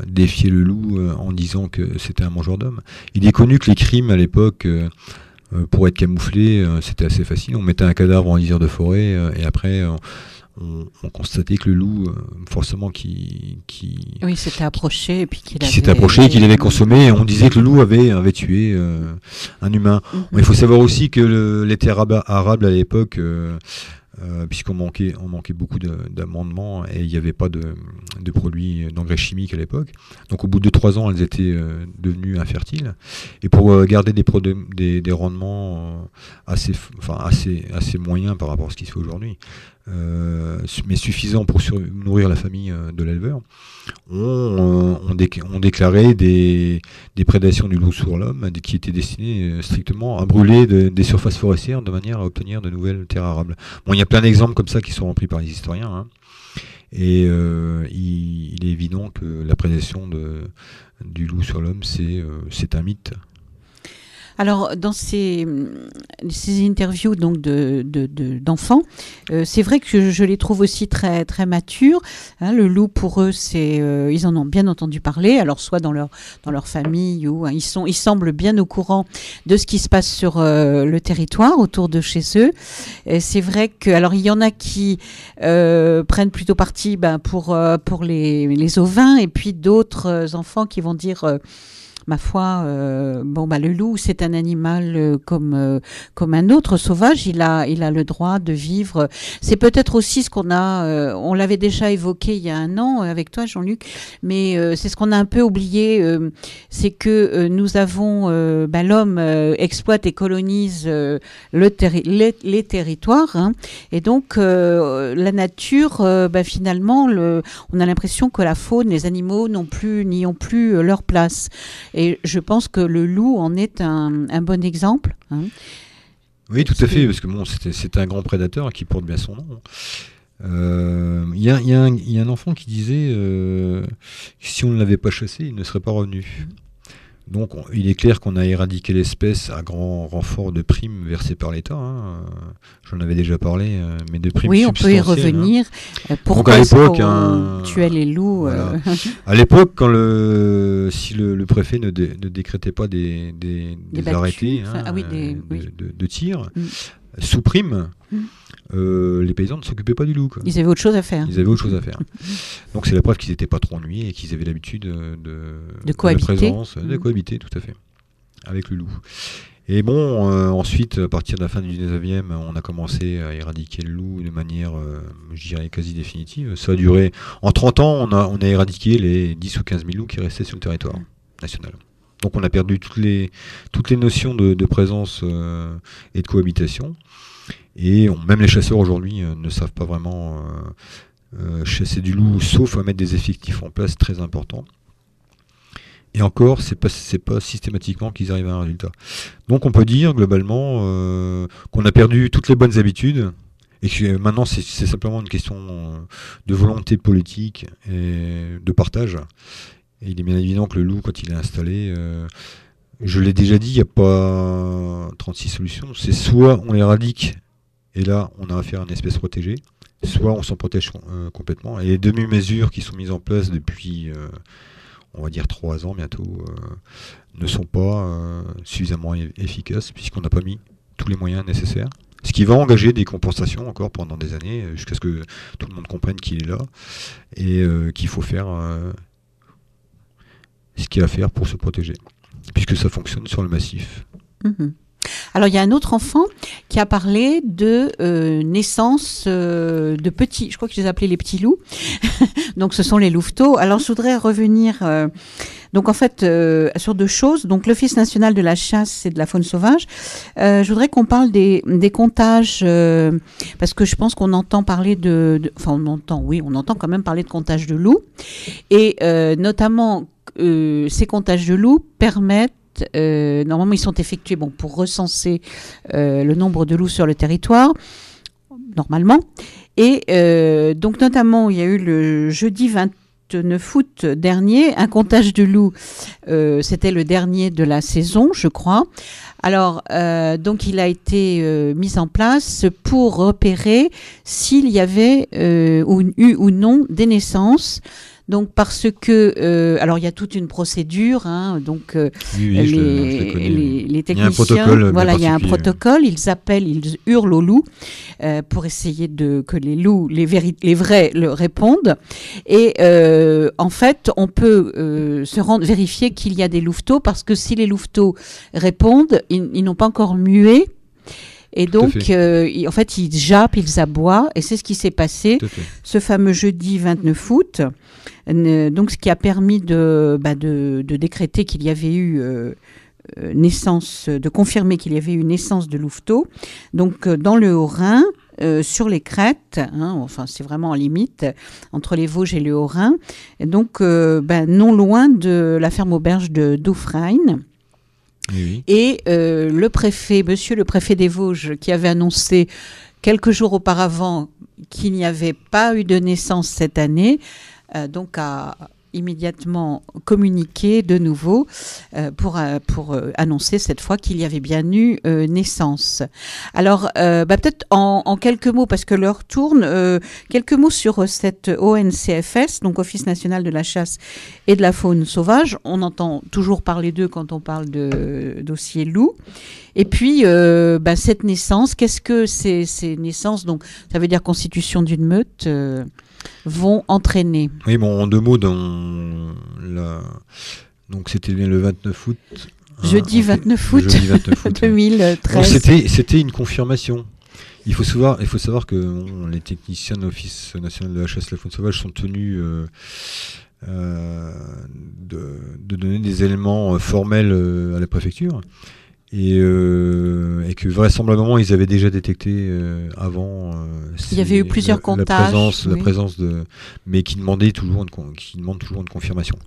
défier le loup en disant que c'était un mangeur d'hommes. Il est connu que les crimes à l'époque, pour être camouflés, c'était assez facile. On mettait un cadavre en lisière de forêt et après on constatait que le loup, forcément, oui, s'était approché et puis qu'il avait consommé. Et on disait que le loup avait tué un humain. Il faut savoir aussi que les terres arables à l'époque, puisqu'on manquait beaucoup d'amendements et il n'y avait pas de produits d'engrais chimiques à l'époque. Donc au bout de 3 ans, elles étaient devenues infertiles. Et pour garder des rendements assez moyens par rapport à ce qui se fait aujourd'hui, mais suffisants pour nourrir la famille de l'éleveur, on déclarait des prédations du loup sur l'homme qui étaient destinées strictement à brûler des surfaces forestières de manière à obtenir de nouvelles terres arables. Il y a plein d'exemples comme ça qui sont repris par les historiens. Et il est évident que la prédation du loup sur l'homme, c'est un mythe. Alors, dans ces interviews donc d'enfants, c'est vrai que je les trouve aussi très très matures. Le loup, pour eux, ils en ont bien entendu parler. Alors, soit dans leur famille ou ils semblent bien au courant de ce qui se passe sur le territoire autour de chez eux. Et c'est vrai que, alors, il y en a qui prennent plutôt parti pour les ovins, et puis d'autres enfants qui vont dire ma foi, le loup, c'est un animal comme un autre sauvage. Il a le droit de vivre. C'est peut-être aussi ce qu'on a, on l'avait déjà évoqué il y a un an avec toi, Jean-Luc, mais c'est ce qu'on a un peu oublié, c'est que nous avons, l'homme exploite et colonise les territoires, hein, et donc la nature, finalement, on a l'impression que la faune, les animaux n'y ont plus leur place. Et je pense que le loup en est un bon exemple. Hein. Oui, tout à fait, parce que c'est un grand prédateur qui porte bien son nom. Il y a un enfant qui disait que si on ne l'avait pas chassé, il ne serait pas revenu. Donc il est clair qu'on a éradiqué l'espèce à grand renfort de primes versées par l'État. Hein. J'en avais déjà parlé, mais de primes substantielles. Oui, on peut y revenir. Hein. Pourquoi on tuait les loups voilà. À l'époque, si le préfet ne décrétait pas des arrêtés de tir, sous prime, les paysans ne s'occupaient pas du loup. Quoi. Ils avaient autre chose à faire. Donc c'est la preuve qu'ils n'étaient pas trop ennuyés et qu'ils avaient l'habitude de cohabiter. De cohabiter, tout à fait, avec le loup. Et bon, ensuite, à partir de la fin du 19e, on a commencé à éradiquer le loup de manière, je dirais, quasi définitive. Ça a duré... En 30 ans, on a éradiqué les 10 ou 15 000 loups qui restaient sur le territoire national. Donc on a perdu toutes les notions de présence et de cohabitation. Et même les chasseurs aujourd'hui ne savent pas vraiment chasser du loup, sauf à mettre des effectifs en place très importants. Et encore, c'est pas systématiquement qu'ils arrivent à un résultat. Donc on peut dire globalement qu'on a perdu toutes les bonnes habitudes et que maintenant c'est simplement une question de volonté politique et de partage. Et il est bien évident que le loup, quand il est installé, je l'ai déjà dit, il n'y a pas 36 solutions. C'est soit on l'éradique, et là on a affaire à une espèce protégée, soit on s'en protège complètement. Et les demi-mesures qui sont mises en place depuis, on va dire 3 ans bientôt, ne sont pas suffisamment efficaces, puisqu'on n'a pas mis tous les moyens nécessaires. Ce qui va engager des compensations encore pendant des années, jusqu'à ce que tout le monde comprenne qu'il est là, et qu'il faut faire... ce qu'il y a à faire pour se protéger, puisque ça fonctionne sur le massif. Mmh. Alors, il y a un autre enfant qui a parlé de naissance de petits, je crois que je les appelais les petits loups, donc ce sont les louveteaux. Alors, je voudrais revenir donc en fait sur 2 choses. Donc, l'Office national de la chasse et de la faune sauvage. Je voudrais qu'on parle des comptages, parce que je pense qu'on entend parler on entend quand même parler de comptage de loups, et notamment ces comptages de loups permettent, normalement ils sont effectués pour recenser le nombre de loups sur le territoire, normalement, et donc notamment il y a eu le jeudi 29 août dernier un comptage de loups, c'était le dernier de la saison, je crois. Alors, donc il a été mis en place pour repérer s'il y avait eu ou non des naissances. Donc parce que alors il y a toute une procédure, hein, donc les techniciens, il y a un protocole, ils appellent, ils hurlent aux loups pour essayer que les loups, les vrais, le répondent. Et en fait, on peut vérifier qu'il y a des louveteaux, parce que si les louveteaux répondent, ils n'ont pas encore mué. Et donc, en fait, ils jappent, ils aboient, et c'est ce qui s'est passé ce fameux jeudi 29 août. Donc, ce qui a permis de décréter qu'il y avait eu de confirmer qu'il y avait eu naissance de louveteaux. Donc, dans le Haut-Rhin, sur les crêtes, hein, enfin c'est vraiment en limite entre les Vosges et le Haut-Rhin, et donc non loin de la ferme auberge de Dufresne. Oui. Et monsieur le préfet des Vosges, qui avait annoncé quelques jours auparavant qu'il n'y avait pas eu de naissance cette année, donc a immédiatement communiqué de nouveau pour annoncer cette fois qu'il y avait bien eu naissance. Alors, peut-être en quelques mots, parce que l'heure tourne, quelques mots sur cette ONCFS, donc Office national de la chasse et de la faune sauvage. On entend toujours parler d'eux quand on parle de dossier loup. Et puis, cette naissance, qu'est-ce que ces naissances, donc ça veut dire constitution d'une meute, vont entraîner? Oui, bon, en 2 mots, dans Donc c'était bien le 29 août. Jeudi 29 août, jeudi 29 août 2013. Donc c'était une confirmation. Il faut savoir que les techniciens de l'Office national de la chasse et la faune sauvage sont tenus de donner des éléments formels à la préfecture et que vraisemblablement ils avaient déjà détecté avant il y avait eu plusieurs comptages, la présence de, mais qui demandent toujours une confirmation.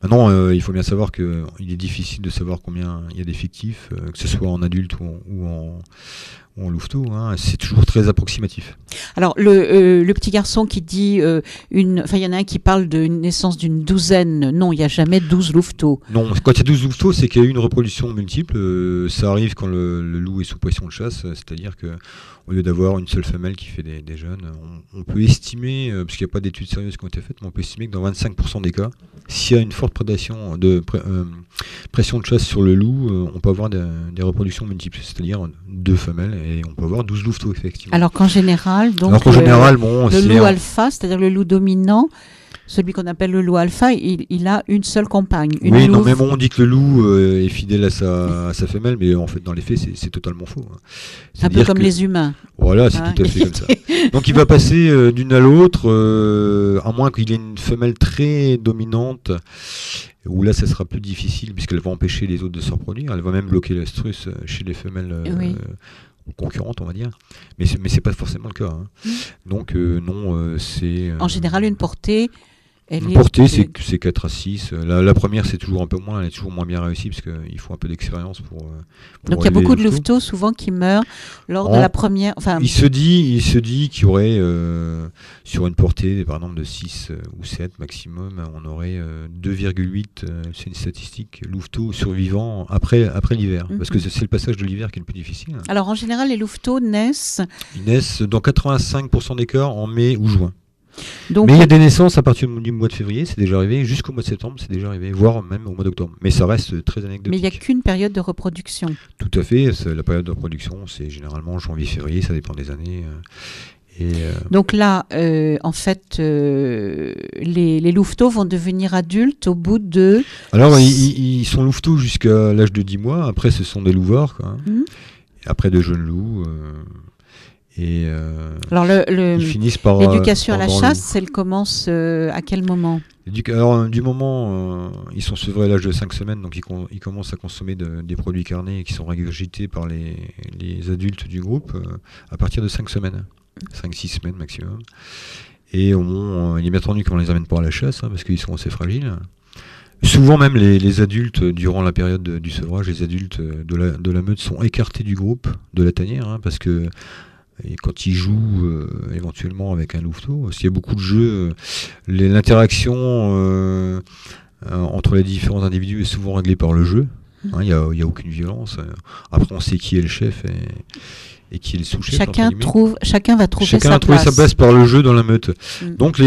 Maintenant il faut bien savoir que il est difficile de savoir combien il y a d'effectifs, que ce soit en adulte ou en louveteau, hein, c'est toujours très approximatif. Alors le petit garçon qui dit il y en a un qui parle d'une naissance d'une douzaine. Non, il n'y a jamais 12 louveteaux. Non, quand il y a 12 louveteaux, c'est qu'il y a eu une reproduction multiple. Ça arrive quand le loup est sous pression de chasse, c'est-à-dire que au lieu d'avoir une seule femelle qui fait des jeunes, on peut estimer, parce qu'il n'y a pas d'études sérieuses qui ont été faites, mais on peut estimer que dans 25% des cas, s'il y a une forte pression de chasse sur le loup, on peut avoir des reproductions multiples, c'est-à-dire 2 femelles, et on peut avoir 12 louveteaux, effectivement. Alors qu'en général, donc, le loup alpha, c'est-à-dire le loup dominant, celui qu'on appelle le loup alpha, il a une seule compagne. Oui, non, mais on dit que le loup est fidèle à sa femelle, mais en fait, dans les faits, c'est totalement faux. Un peu comme les humains. Voilà, c'est tout à fait comme ça. Donc il va passer d'une à l'autre, à moins qu'il ait une femelle très dominante, où là, ça sera plus difficile, puisqu'elle va empêcher les autres de se reproduire. Elle va même bloquer l'œstrus chez les femelles concurrentes, on va dire. Mais c'est pas forcément le cas. Hein. Donc non, c'est... En général, une portée... Une portée, c'est 4 à 6. La première, c'est toujours un peu moins, elle est toujours moins bien réussie, parce qu'il faut un peu d'expérience pour donc il y a beaucoup de louveteaux souvent qui meurent lors de la première... Il se dit qu'il y aurait, sur une portée, par exemple, de 6 ou 7 maximum, on aurait 2,8, c'est une statistique, louveteaux survivants après l'hiver. Parce que c'est le passage de l'hiver qui est le plus difficile. Alors en général, les louveteaux naissent... Ils naissent dans 85% des cas en mai ou juin. Donc, mais il y a des naissances à partir du mois de février, c'est déjà arrivé, jusqu'au mois de septembre, c'est déjà arrivé, voire même au mois d'octobre. Mais ça reste très anecdotique. Mais il n'y a qu'une période de reproduction. Tout à fait, la période de reproduction, c'est généralement janvier-février, ça dépend des années. Donc là, en fait, les louveteaux vont devenir adultes au bout de... Alors, ils sont louveteaux jusqu'à l'âge de 10 mois, après ce sont des louvards, quoi. Après de jeunes loups... alors ils finissent par l'éducation à la chasse, elle commence à quel moment? Alors du moment ils sont sevrés à l'âge de 5 semaines, donc ils commencent à consommer des produits carnés qui sont régurgités par les adultes du groupe à partir de 5 semaines, 5-6 semaines maximum. Et il est bien entendu qu'on les amène pas à la chasse, hein, parce qu'ils sont assez fragiles. Souvent même les adultes, durant la période du sevrage, les adultes de la meute sont écartés du groupe, de la tanière, hein, parce que et quand ils jouent éventuellement avec un louveteau, s'il y a beaucoup de jeux, l'interaction entre les différents individus est souvent réglée par le jeu. Il n'y a aucune violence. Après, on sait qui est le chef et qui est le sous-chef. Chacun va trouver sa place. Sa place par le jeu dans la meute. Donc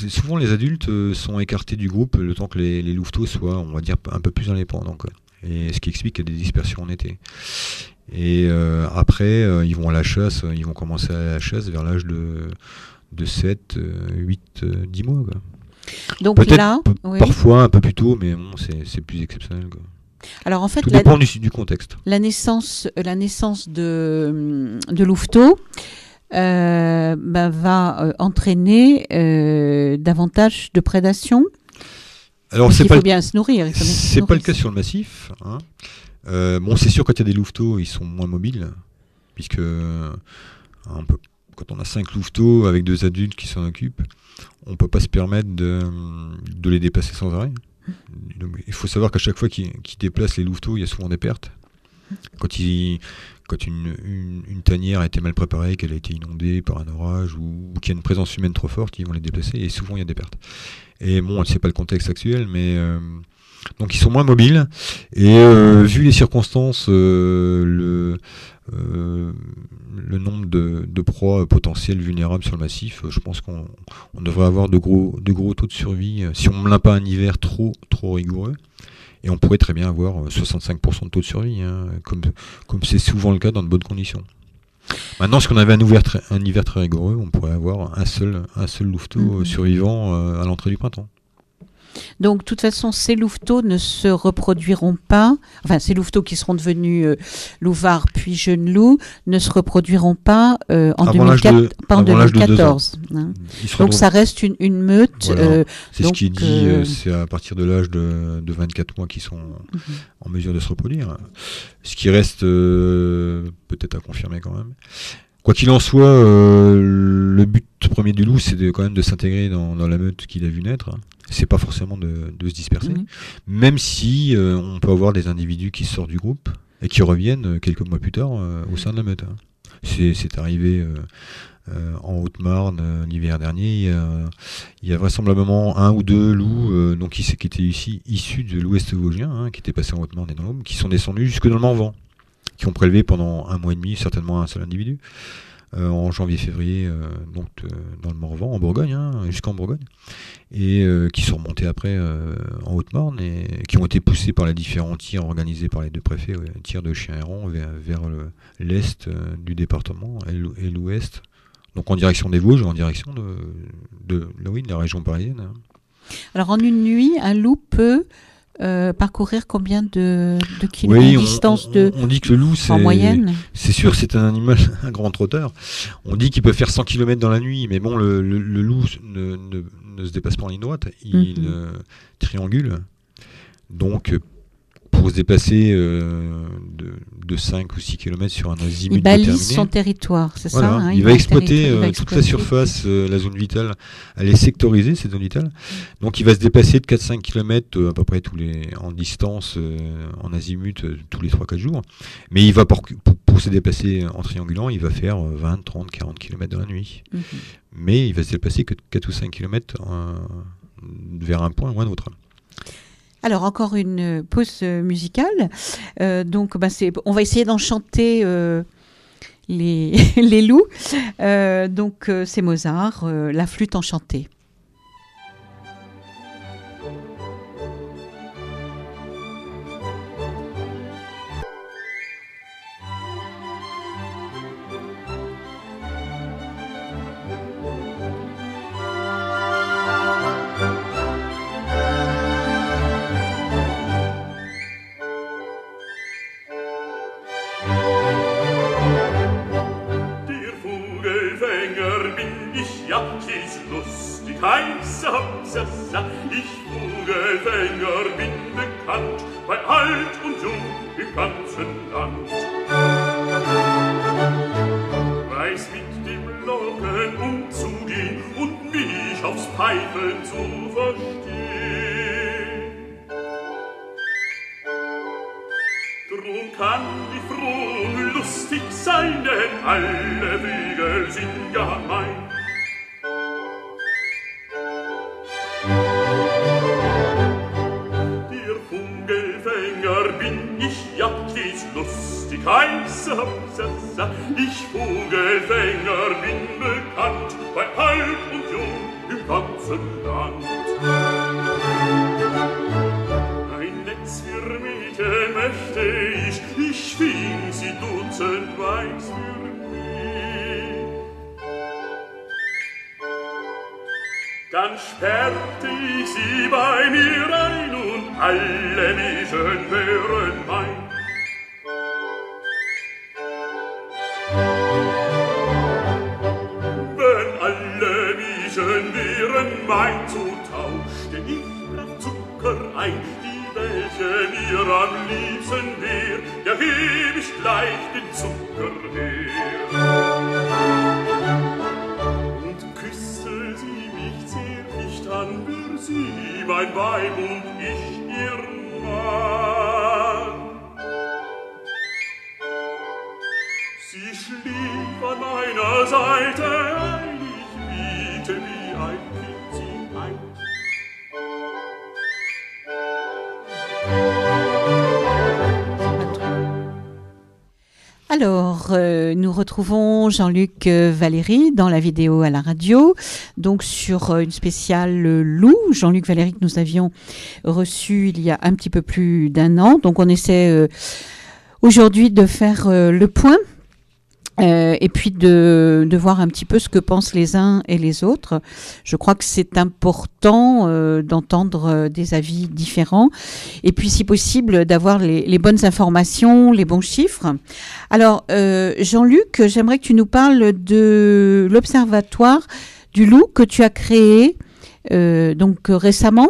souvent les adultes sont écartés du groupe le temps que les louveteaux soient, on va dire, un peu plus indépendants, quoi. Et ce qui explique qu'il y a des dispersions en été. Et après, ils vont à la chasse, ils vont commencer à la chasse vers l'âge de 7, 8, 10 mois. Quoi. Donc peut-être là, parfois un peu plus tôt, mais bon, c'est plus exceptionnel. Quoi. Alors en fait, tout dépend du contexte. La naissance de louveteaux va entraîner davantage de prédation. Alors il faut bien se nourrir. C'est pas le cas sur le massif. Hein. C'est sûr, quand il y a des louveteaux, ils sont moins mobiles, puisque quand on a 5 louveteaux avec 2 adultes qui s'en occupent, on ne peut pas se permettre de les déplacer sans arrêt. Donc, il faut savoir qu'à chaque fois qu'ils déplacent les louveteaux, il y a souvent des pertes. Quand une tanière a été mal préparée, qu'elle a été inondée par un orage ou qu'il y a une présence humaine trop forte, ils vont les déplacer et souvent il y a des pertes. Et bon, c'est pas le contexte actuel, mais donc ils sont moins mobiles et vu les circonstances, le nombre de proies potentielles vulnérables sur le massif, je pense qu'on devrait avoir de gros taux de survie si on ne l'a pas un hiver trop rigoureux. Et on pourrait très bien avoir 65% de taux de survie, hein, comme c'est souvent le cas dans de bonnes conditions. Maintenant, si on avait un hiver très rigoureux, on pourrait avoir un seul louveteau survivant à l'entrée du printemps. Donc, de toute façon, ces louveteaux ne se reproduiront pas. Enfin, ces louveteaux qui seront devenus louvards puis jeunes loups ne se reproduiront pas en 2014. Hein. Donc, ça reste une meute. Voilà. C'est ce qui est dit, c'est à partir de l'âge de 24 mois qu'ils sont en mesure de se reproduire. Ce qui reste peut-être à confirmer quand même. Quoi qu'il en soit, le but premier du loup, c'est quand même de s'intégrer dans la meute qu'il a vu naître. C'est pas forcément de se disperser. Même si on peut avoir des individus qui sortent du groupe et qui reviennent quelques mois plus tard au sein de la meute. C'est arrivé en Haute-Marne l'hiver dernier. Il y a vraisemblablement 1 ou 2 loups qui étaient issus de l'Ouest vosgien, qui étaient passés en Haute-Marne et dans l'Aube, qui sont descendus jusque dans le Morvan, qui ont prélevé pendant 1 mois et demi certainement un seul individu, en janvier-février, dans le Morvan, en Bourgogne, jusqu'en Bourgogne, et qui sont remontés après en Haute-Marne, et qui ont été poussés par les différents tirs organisés par les 2 préfets, tirs de chiens errants vers l'est du département et l'ouest, donc en direction des Vosges, en direction de la région parisienne. Alors en une nuit, un loup peut parcourir combien de kilomètres de distance on dit que le loup, en moyenne? C'est sûr, c'est un animal, un grand trotteur. On dit qu'il peut faire 100 km dans la nuit, mais bon, le loup ne se dépasse pas en ligne droite, il triangule. Donc, pour se déplacer de 5 ou 6 km sur un azimut déterminé. Il balise son territoire, c'est voilà, ça il va exploiter toute la surface, la zone vitale. Elle est sectorisée, cette zone vitale. Donc il va se déplacer de 4-5 km à peu près en distance, en azimut, tous les 3-4 jours. Mais il va pour se déplacer en triangulant, il va faire 20, 30, 40 km dans la nuit. Mais il va se déplacer que 4 ou 5 km vers un point ou un autre. Alors, encore une pause musicale. Donc, on va essayer d'enchanter les loups. Donc, c'est Mozart, la flûte enchantée. Ich Vogelfänger bin bekannt, bei alt und jung im ganzen Land. Weiß mit dem Locken umzugehen und mich aufs Pfeifen zu verstehen. Drum kann ich froh und lustig sein, denn alle Vögel sind ja mein. Lustig heiße Hopsasa, ich Vogelfänger bin bekannt, bei alt und jung im ganzen Land. Ein Netz für Mädchen möchte ich fing sie dutzendweis für mich. Dann sperrte ich sie bei mir ein und alle Mädchen wären mein. Wären mein, so tauschte ich brav Zucker ein, die welche mir am liebsten wär, ja heb ich gleich den Zucker her. Und küsste sie mich zärtlich, dann wär sie mein Weib und ich ihr Mann. Sie schlief an meiner Seite ein, ich biete wie ein Kind sie ein. Alors, nous retrouvons Jean-Luc Valéry dans la vidéo à la radio, donc sur une spéciale loup. Jean-Luc Valéry que nous avions reçu il y a un petit peu plus d'1 an. Donc, on essaie aujourd'hui de faire le point Et puis de voir un petit peu ce que pensent les uns et les autres. Je crois que c'est important d'entendre des avis différents. Et puis, si possible, d'avoir les bonnes informations, les bons chiffres. Alors, Jean-Luc, j'aimerais que tu nous parles de l'Observatoire du loup que tu as créé récemment.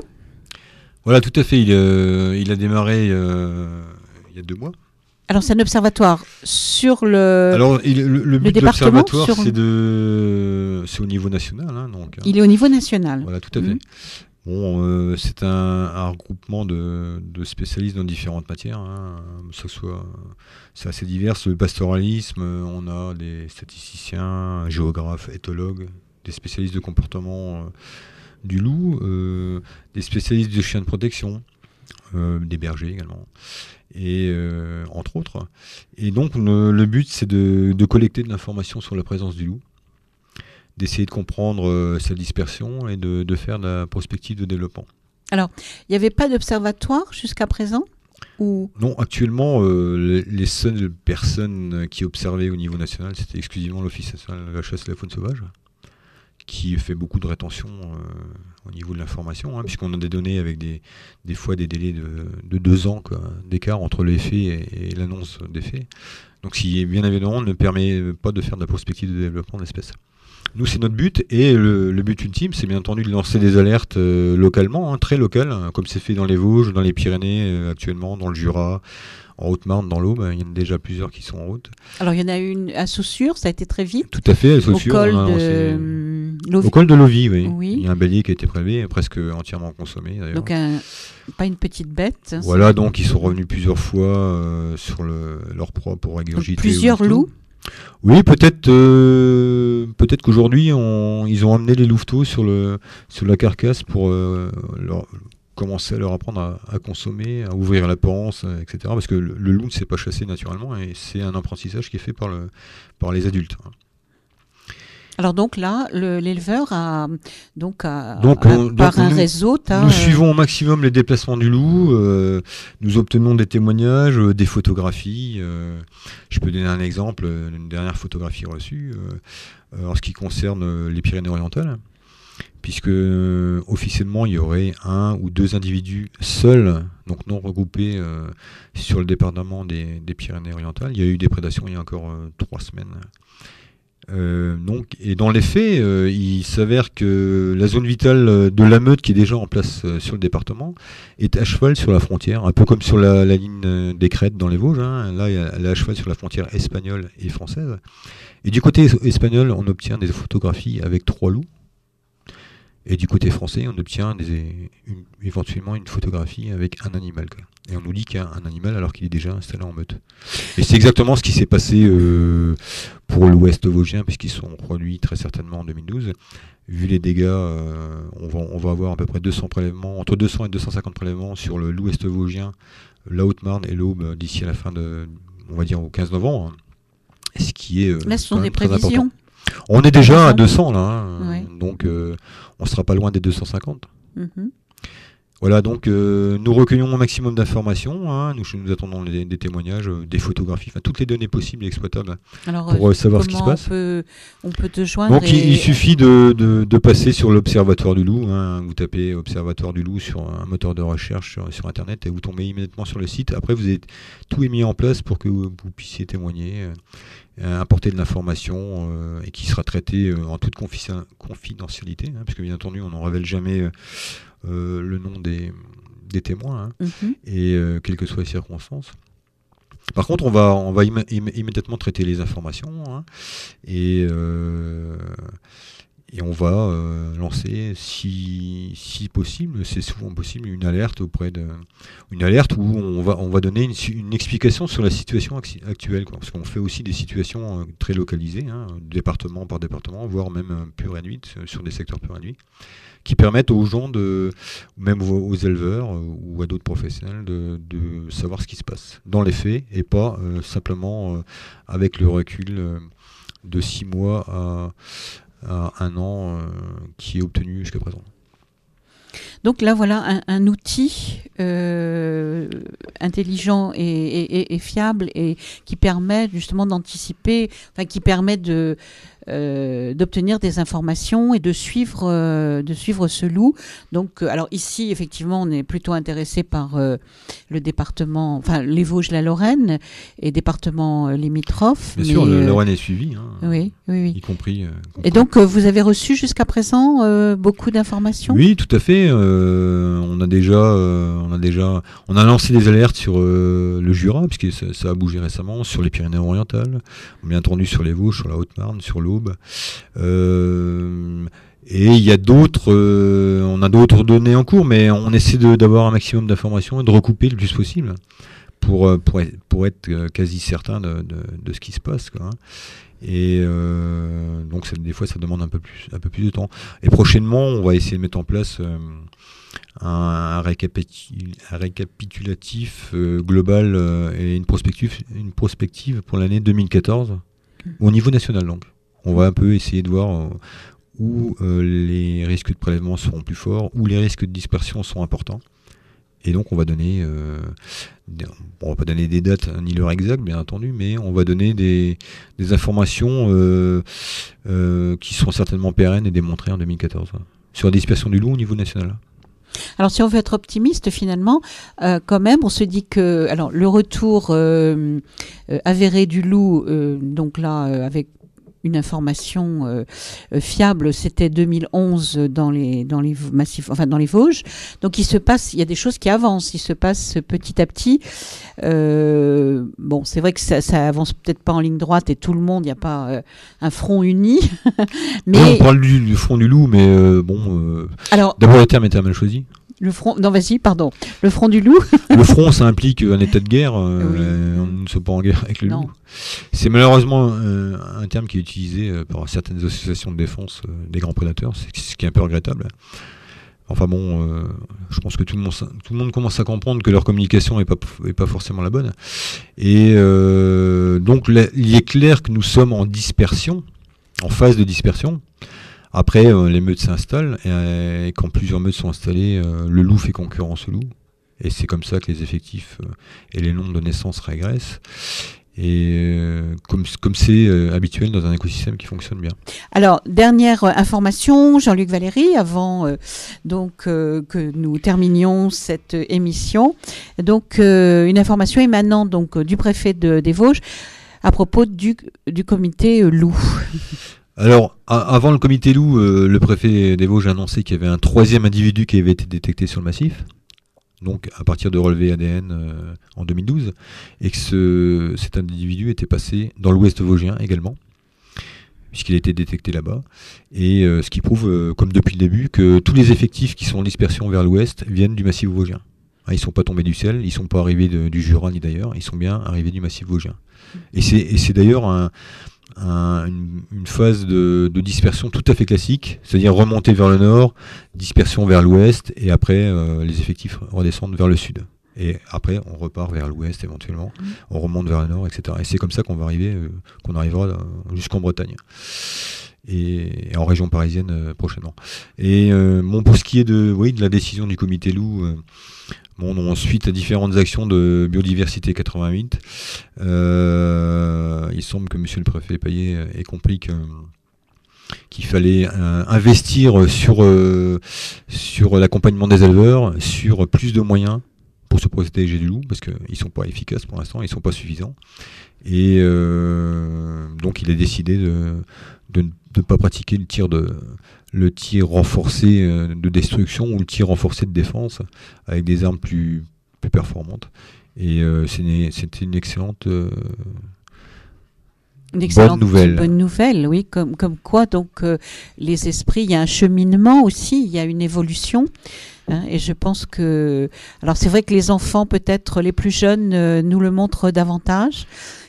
Voilà, tout à fait. Il a démarré il y a 2 mois. Alors, c'est un observatoire sur le Alors, le but de département, l'observatoire, c'est au niveau national. Hein, donc, il est au niveau national. Voilà, tout à fait. Bon, c'est un regroupement de spécialistes dans différentes matières. Hein, c'est assez divers. Le pastoralisme, on a des statisticiens, géographes, éthologues, des spécialistes de comportement du loup, des spécialistes de chiens de protection, des bergers également. Et entre autres. Et donc le but, c'est de collecter de l'information sur la présence du loup, d'essayer de comprendre sa dispersion et de faire de la prospective de développement. Alors, il n'y avait pas d'observatoire jusqu'à présent ou... Non, actuellement, les seules personnes qui observaient au niveau national, c'était exclusivement l'Office national de la chasse et de la faune sauvage, qui fait beaucoup de rétention au niveau de l'information, hein, puisqu'on a des données avec des fois des délais de 2 ans d'écart entre les faits et l'annonce des faits. Donc, ce qui, bien évidemment, ne permet pas de faire de la prospective de développement d'espèces. Nous, c'est notre but, et le but ultime, c'est bien entendu de lancer des alertes localement, hein, très locales, hein, comme c'est fait dans les Vosges, dans les Pyrénées actuellement, dans le Jura, en Haute-Marne, dans l'Aube. Il y en a déjà plusieurs qui sont en route. Alors, il y en a une à Saussure, ça a été très vite. Tout à fait, à Saussure. Au col de Lovie, oui. Il y a un bélier qui a été prélevé, presque entièrement consommé, d'ailleurs. Donc, pas une petite bête. Voilà, donc ils sont revenus plusieurs fois sur leur proie pour régurgiter. Plusieurs loups. Oui, peut-être qu'aujourd'hui, ils ont amené les louveteaux sur la carcasse pour commencer à leur apprendre à consommer, à ouvrir la panse, etc. Parce que le loup ne sait pas chasser naturellement, et c'est un apprentissage qui est fait par les adultes. Alors donc là, l'éleveur par un réseau... Nous suivons au maximum les déplacements du loup, nous obtenons des témoignages, des photographies. Je peux donner un exemple, une dernière photographie reçue, en ce qui concerne les Pyrénées-Orientales, puisque officiellement il y aurait 1 ou 2 individus seuls, donc non regroupés, sur le département des Pyrénées-Orientales. Il y a eu des prédations il y a encore 3 semaines. Et dans les faits, il s'avère que la zone vitale de la meute qui est déjà en place sur le département est à cheval sur la frontière, un peu comme sur la ligne des crêtes dans les Vosges. Hein. Là, elle est à cheval sur la frontière espagnole et française. Et du côté espagnol, on obtient des photographies avec 3 loups. Et du côté français, on obtient éventuellement une photographie avec un animal. Et on nous dit qu'il y a un animal alors qu'il est déjà installé en meute. Et c'est exactement ce qui s'est passé pour l'ouest vosgien, puisqu'ils sont produits très certainement en 2012. Vu les dégâts, on va avoir à peu près 200 prélèvements, entre 200 et 250 prélèvements sur l'ouest vosgien, la Haute-Marne et l'Aube d'ici à la fin on va dire au 15 novembre. Hein, ce qui est là, ce sont des prévisions. On est déjà à 200 là, hein, ouais. Donc on sera pas loin des 250. Voilà, donc nous recueillons un maximum d'informations, hein, nous attendons des témoignages, des photographies, enfin toutes les données possibles et exploitables. Alors, pour savoir ce qui se passe. On peut te joindre. Donc il suffit de passer sur l'Observatoire du loup, hein, vous tapez Observatoire du loup sur un moteur de recherche sur Internet et vous tombez immédiatement sur le site. Après, tout est mis en place pour que vous puissiez témoigner, apporter de l'information et qui sera traité en toute confidentialité, hein, puisque bien entendu on n'en révèle jamais le nom des témoins, hein, et quelles que soient les circonstances. Par contre, on va immédiatement traiter les informations, hein, et on va lancer, si possible, c'est souvent possible, une alerte une alerte où on va donner une explication sur la situation actuelle, quoi, parce qu'on fait aussi des situations très localisées, hein, département par département, voire même plus réduites, sur des secteurs plus réduits, qui permettent aux gens, même aux éleveurs ou à d'autres professionnels, de savoir ce qui se passe dans les faits, et pas simplement avec le recul de 6 mois à 1 an qui est obtenu jusqu'à présent. Donc là, voilà un outil intelligent et fiable et qui permet justement d'anticiper, enfin qui permet d'obtenir des informations et de suivre ce loup. Donc, alors ici, effectivement, on est plutôt intéressé par le département, enfin les Vosges, la Lorraine et départements limitrophes. Bien sûr, la Lorraine est suivie, oui. Y compris. Et donc, vous avez reçu jusqu'à présent beaucoup d'informations ? Oui, tout à fait. On a lancé des alertes sur le Jura, puisque ça a bougé récemment, sur les Pyrénées-Orientales, bien entendu sur les Vosges, sur la Haute-Marne, sur l'Aube. Et il y a on a d'autres données en cours, mais on essaie d'avoir un maximum d'informations et de recouper le plus possible pour être quasi certain de ce qui se passe, quoi. Et donc des fois ça demande un peu plus de temps. Et prochainement, on va essayer de mettre en place un récapitulatif global et une prospective pour l'année 2014 au niveau national. Donc, on va un peu essayer de voir où les risques de prélèvement seront plus forts, où les risques de dispersion sont importants. Et donc on va donner, on va pas donner des dates ni l'heure exacte, bien entendu, mais on va donner des informations qui seront certainement pérennes et démontrées en 2014 sur la dispersion du loup au niveau national. Alors si on veut être optimiste finalement, quand même, on se dit que alors le retour avéré du loup, donc là avec une information fiable, c'était 2011 dans les massifs, enfin dans les Vosges. Donc il y a des choses qui avancent, il se passe petit à petit. Bon, c'est vrai que ça avance peut-être pas en ligne droite et tout le monde, il n'y a pas un front uni. Mais on parle du front du loup, mais alors, d'abord le terme était mal choisi. Le front, non vas-y, pardon. Le front du loup. Le front, ça implique un état de guerre. On ne soit pas en guerre avec le loup. C'est malheureusement un terme qui est utilisé par certaines associations de défense des grands prédateurs, ce qui est un peu regrettable. Enfin bon, je pense que tout le monde commence à comprendre que leur communication est pas forcément la bonne. Et donc il est clair que nous sommes en dispersion, en phase de dispersion. Après, les meutes s'installent et quand plusieurs meutes sont installées, le loup fait concurrence au loup. Et c'est comme ça que les effectifs et les nombres de naissances régressent. Et comme c'est habituel dans un écosystème qui fonctionne bien. Alors, dernière information, Jean-Luc Valéry, avant que nous terminions cette émission. Donc, une information émanant donc, du préfet des Vosges à propos du comité loup. Alors, avant le comité loup, le préfet des Vosges a annoncé qu'il y avait un 3e individu qui avait été détecté sur le massif, donc à partir de relevés ADN en 2012, et que cet individu était passé dans l'ouest vosgien également, puisqu'il a été détecté là-bas, et ce qui prouve, comme depuis le début, que tous les effectifs qui sont en dispersion vers l'ouest viennent du massif vosgien. Ils ne sont pas tombés du ciel, ils ne sont pas arrivés du Jura ni d'ailleurs, ils sont bien arrivés du massif vosgien. Et c'est d'ailleurs une phase de dispersion tout à fait classique, c'est-à-dire remonter vers le nord, dispersion vers l'ouest, et après les effectifs redescendent vers le sud. Et après on repart vers l'ouest éventuellement, on remonte vers le nord, etc. Et c'est comme ça qu'on arrivera jusqu'en Bretagne. Et en région parisienne prochainement. Et pour ce qui est de la décision du comité loup, suite à différentes actions de biodiversité 88, il semble que monsieur le préfet Payet ait compris qu'il fallait investir sur l'accompagnement des éleveurs, sur plus de moyens pour se protéger du loup, parce qu'ils ne sont pas efficaces pour l'instant, ils ne sont pas suffisants. Et donc il a décidé de ne pas pratiquer le tir renforcé de destruction ou le tir renforcé de défense avec des armes plus performantes. Et c'était une excellente bonne nouvelle, oui, comme quoi donc les esprits, il y a un cheminement aussi, il y a une évolution. Et je pense que... Alors c'est vrai que les enfants, peut-être les plus jeunes, nous le montrent davantage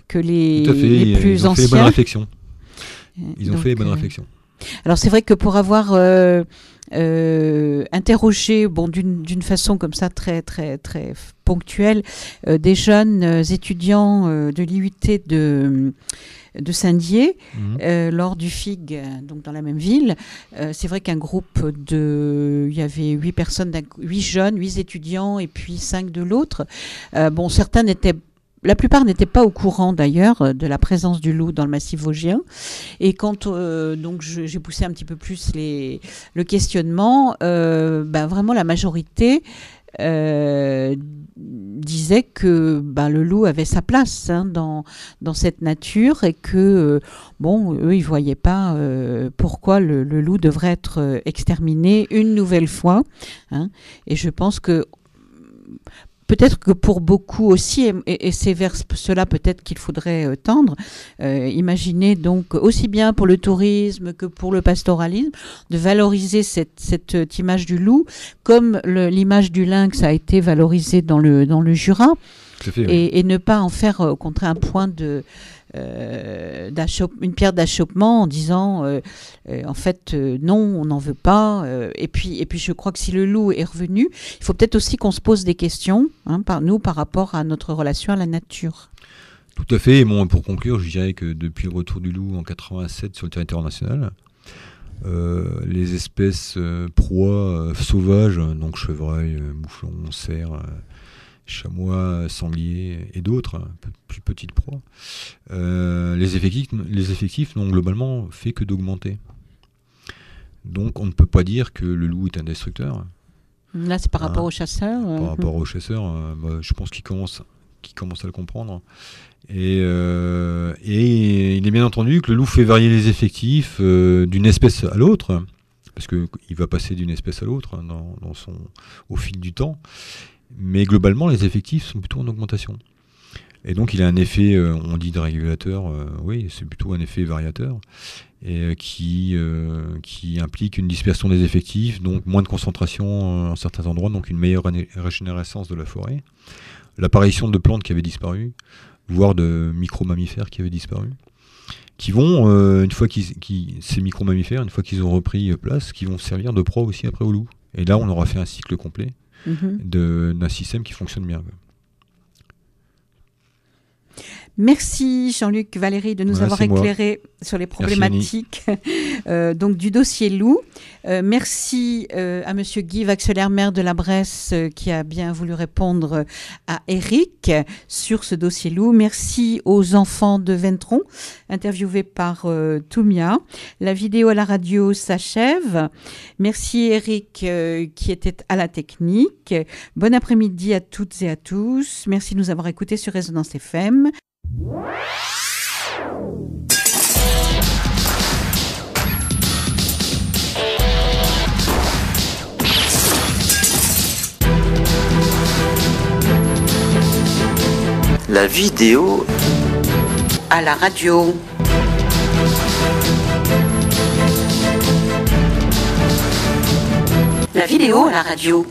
que les plus anciens. Ils ont fait les bonnes réflexions. Alors c'est vrai que pour avoir interrogé, d'une façon comme ça très très très ponctuelle, des jeunes étudiants de l'IUT de Saint-Dié lors du FIG, donc dans la même ville. C'est vrai qu'un groupe il y avait 8 personnes, 8 jeunes, 8 étudiants et puis 5 de l'autre. La plupart n'étaient pas au courant d'ailleurs de la présence du loup dans le massif vosgien. Et quand donc j'ai poussé un petit peu plus le questionnement, vraiment la majorité disait que le loup avait sa place dans cette nature et que eux ils voyaient pas pourquoi le loup devrait être exterminé une nouvelle fois, hein. Et je pense que peut-être que pour beaucoup aussi, et c'est vers cela peut-être qu'il faudrait tendre, imaginer donc aussi bien pour le tourisme que pour le pastoralisme, de valoriser cette image du loup, comme l'image du lynx a été valorisée dans le Jura, et ne pas en faire au contraire un point une pierre d'achoppement en disant en fait non, on n'en veut pas, et puis je crois que si le loup est revenu, il faut peut-être aussi qu'on se pose des questions, hein, par rapport à notre relation à la nature. Tout à fait. Et bon, pour conclure, je dirais que depuis le retour du loup en 87 sur le territoire national, les espèces proies sauvages, donc chevreuil, mouflon, cerf, chamois, sangliers et d'autres, plus petites proies, les effectifs n'ont globalement fait que d'augmenter. Donc on ne peut pas dire que le loup est un destructeur. Là c'est par rapport aux chasseurs. Par rapport aux chasseurs, je pense qu'ils commencent à le comprendre. Et il est bien entendu que le loup fait varier les effectifs d'une espèce à l'autre, parce qu'il va passer d'une espèce à l'autre au fil du temps. Mais globalement, les effectifs sont plutôt en augmentation. Et donc, il a un effet, on dit de régulateur, oui, c'est plutôt un effet variateur, et qui implique une dispersion des effectifs, donc moins de concentration à certains endroits, donc une meilleure régénérescence de la forêt, l'apparition de plantes qui avaient disparu, voire de micro-mammifères qui avaient disparu, qui vont, ces micro-mammifères, une fois qu'ils ont repris place, qui vont servir de proie aussi après au loup. Et là, on aura fait un cycle complet d'un système qui fonctionne bien. Merci Jean-Luc, Valérie, de nous avoir éclairé sur les problématiques donc du dossier loup. Merci à Monsieur Guy Vaxelaire, maire de la Bresse, qui a bien voulu répondre à Eric sur ce dossier loup. Merci aux enfants de Ventron, interviewés par Toumia. La vidéo à la radio s'achève. Merci Eric qui était à la technique. Bon après-midi à toutes et à tous. Merci de nous avoir écoutés sur Résonance FM. La vidéo à la radio. La vidéo à la radio.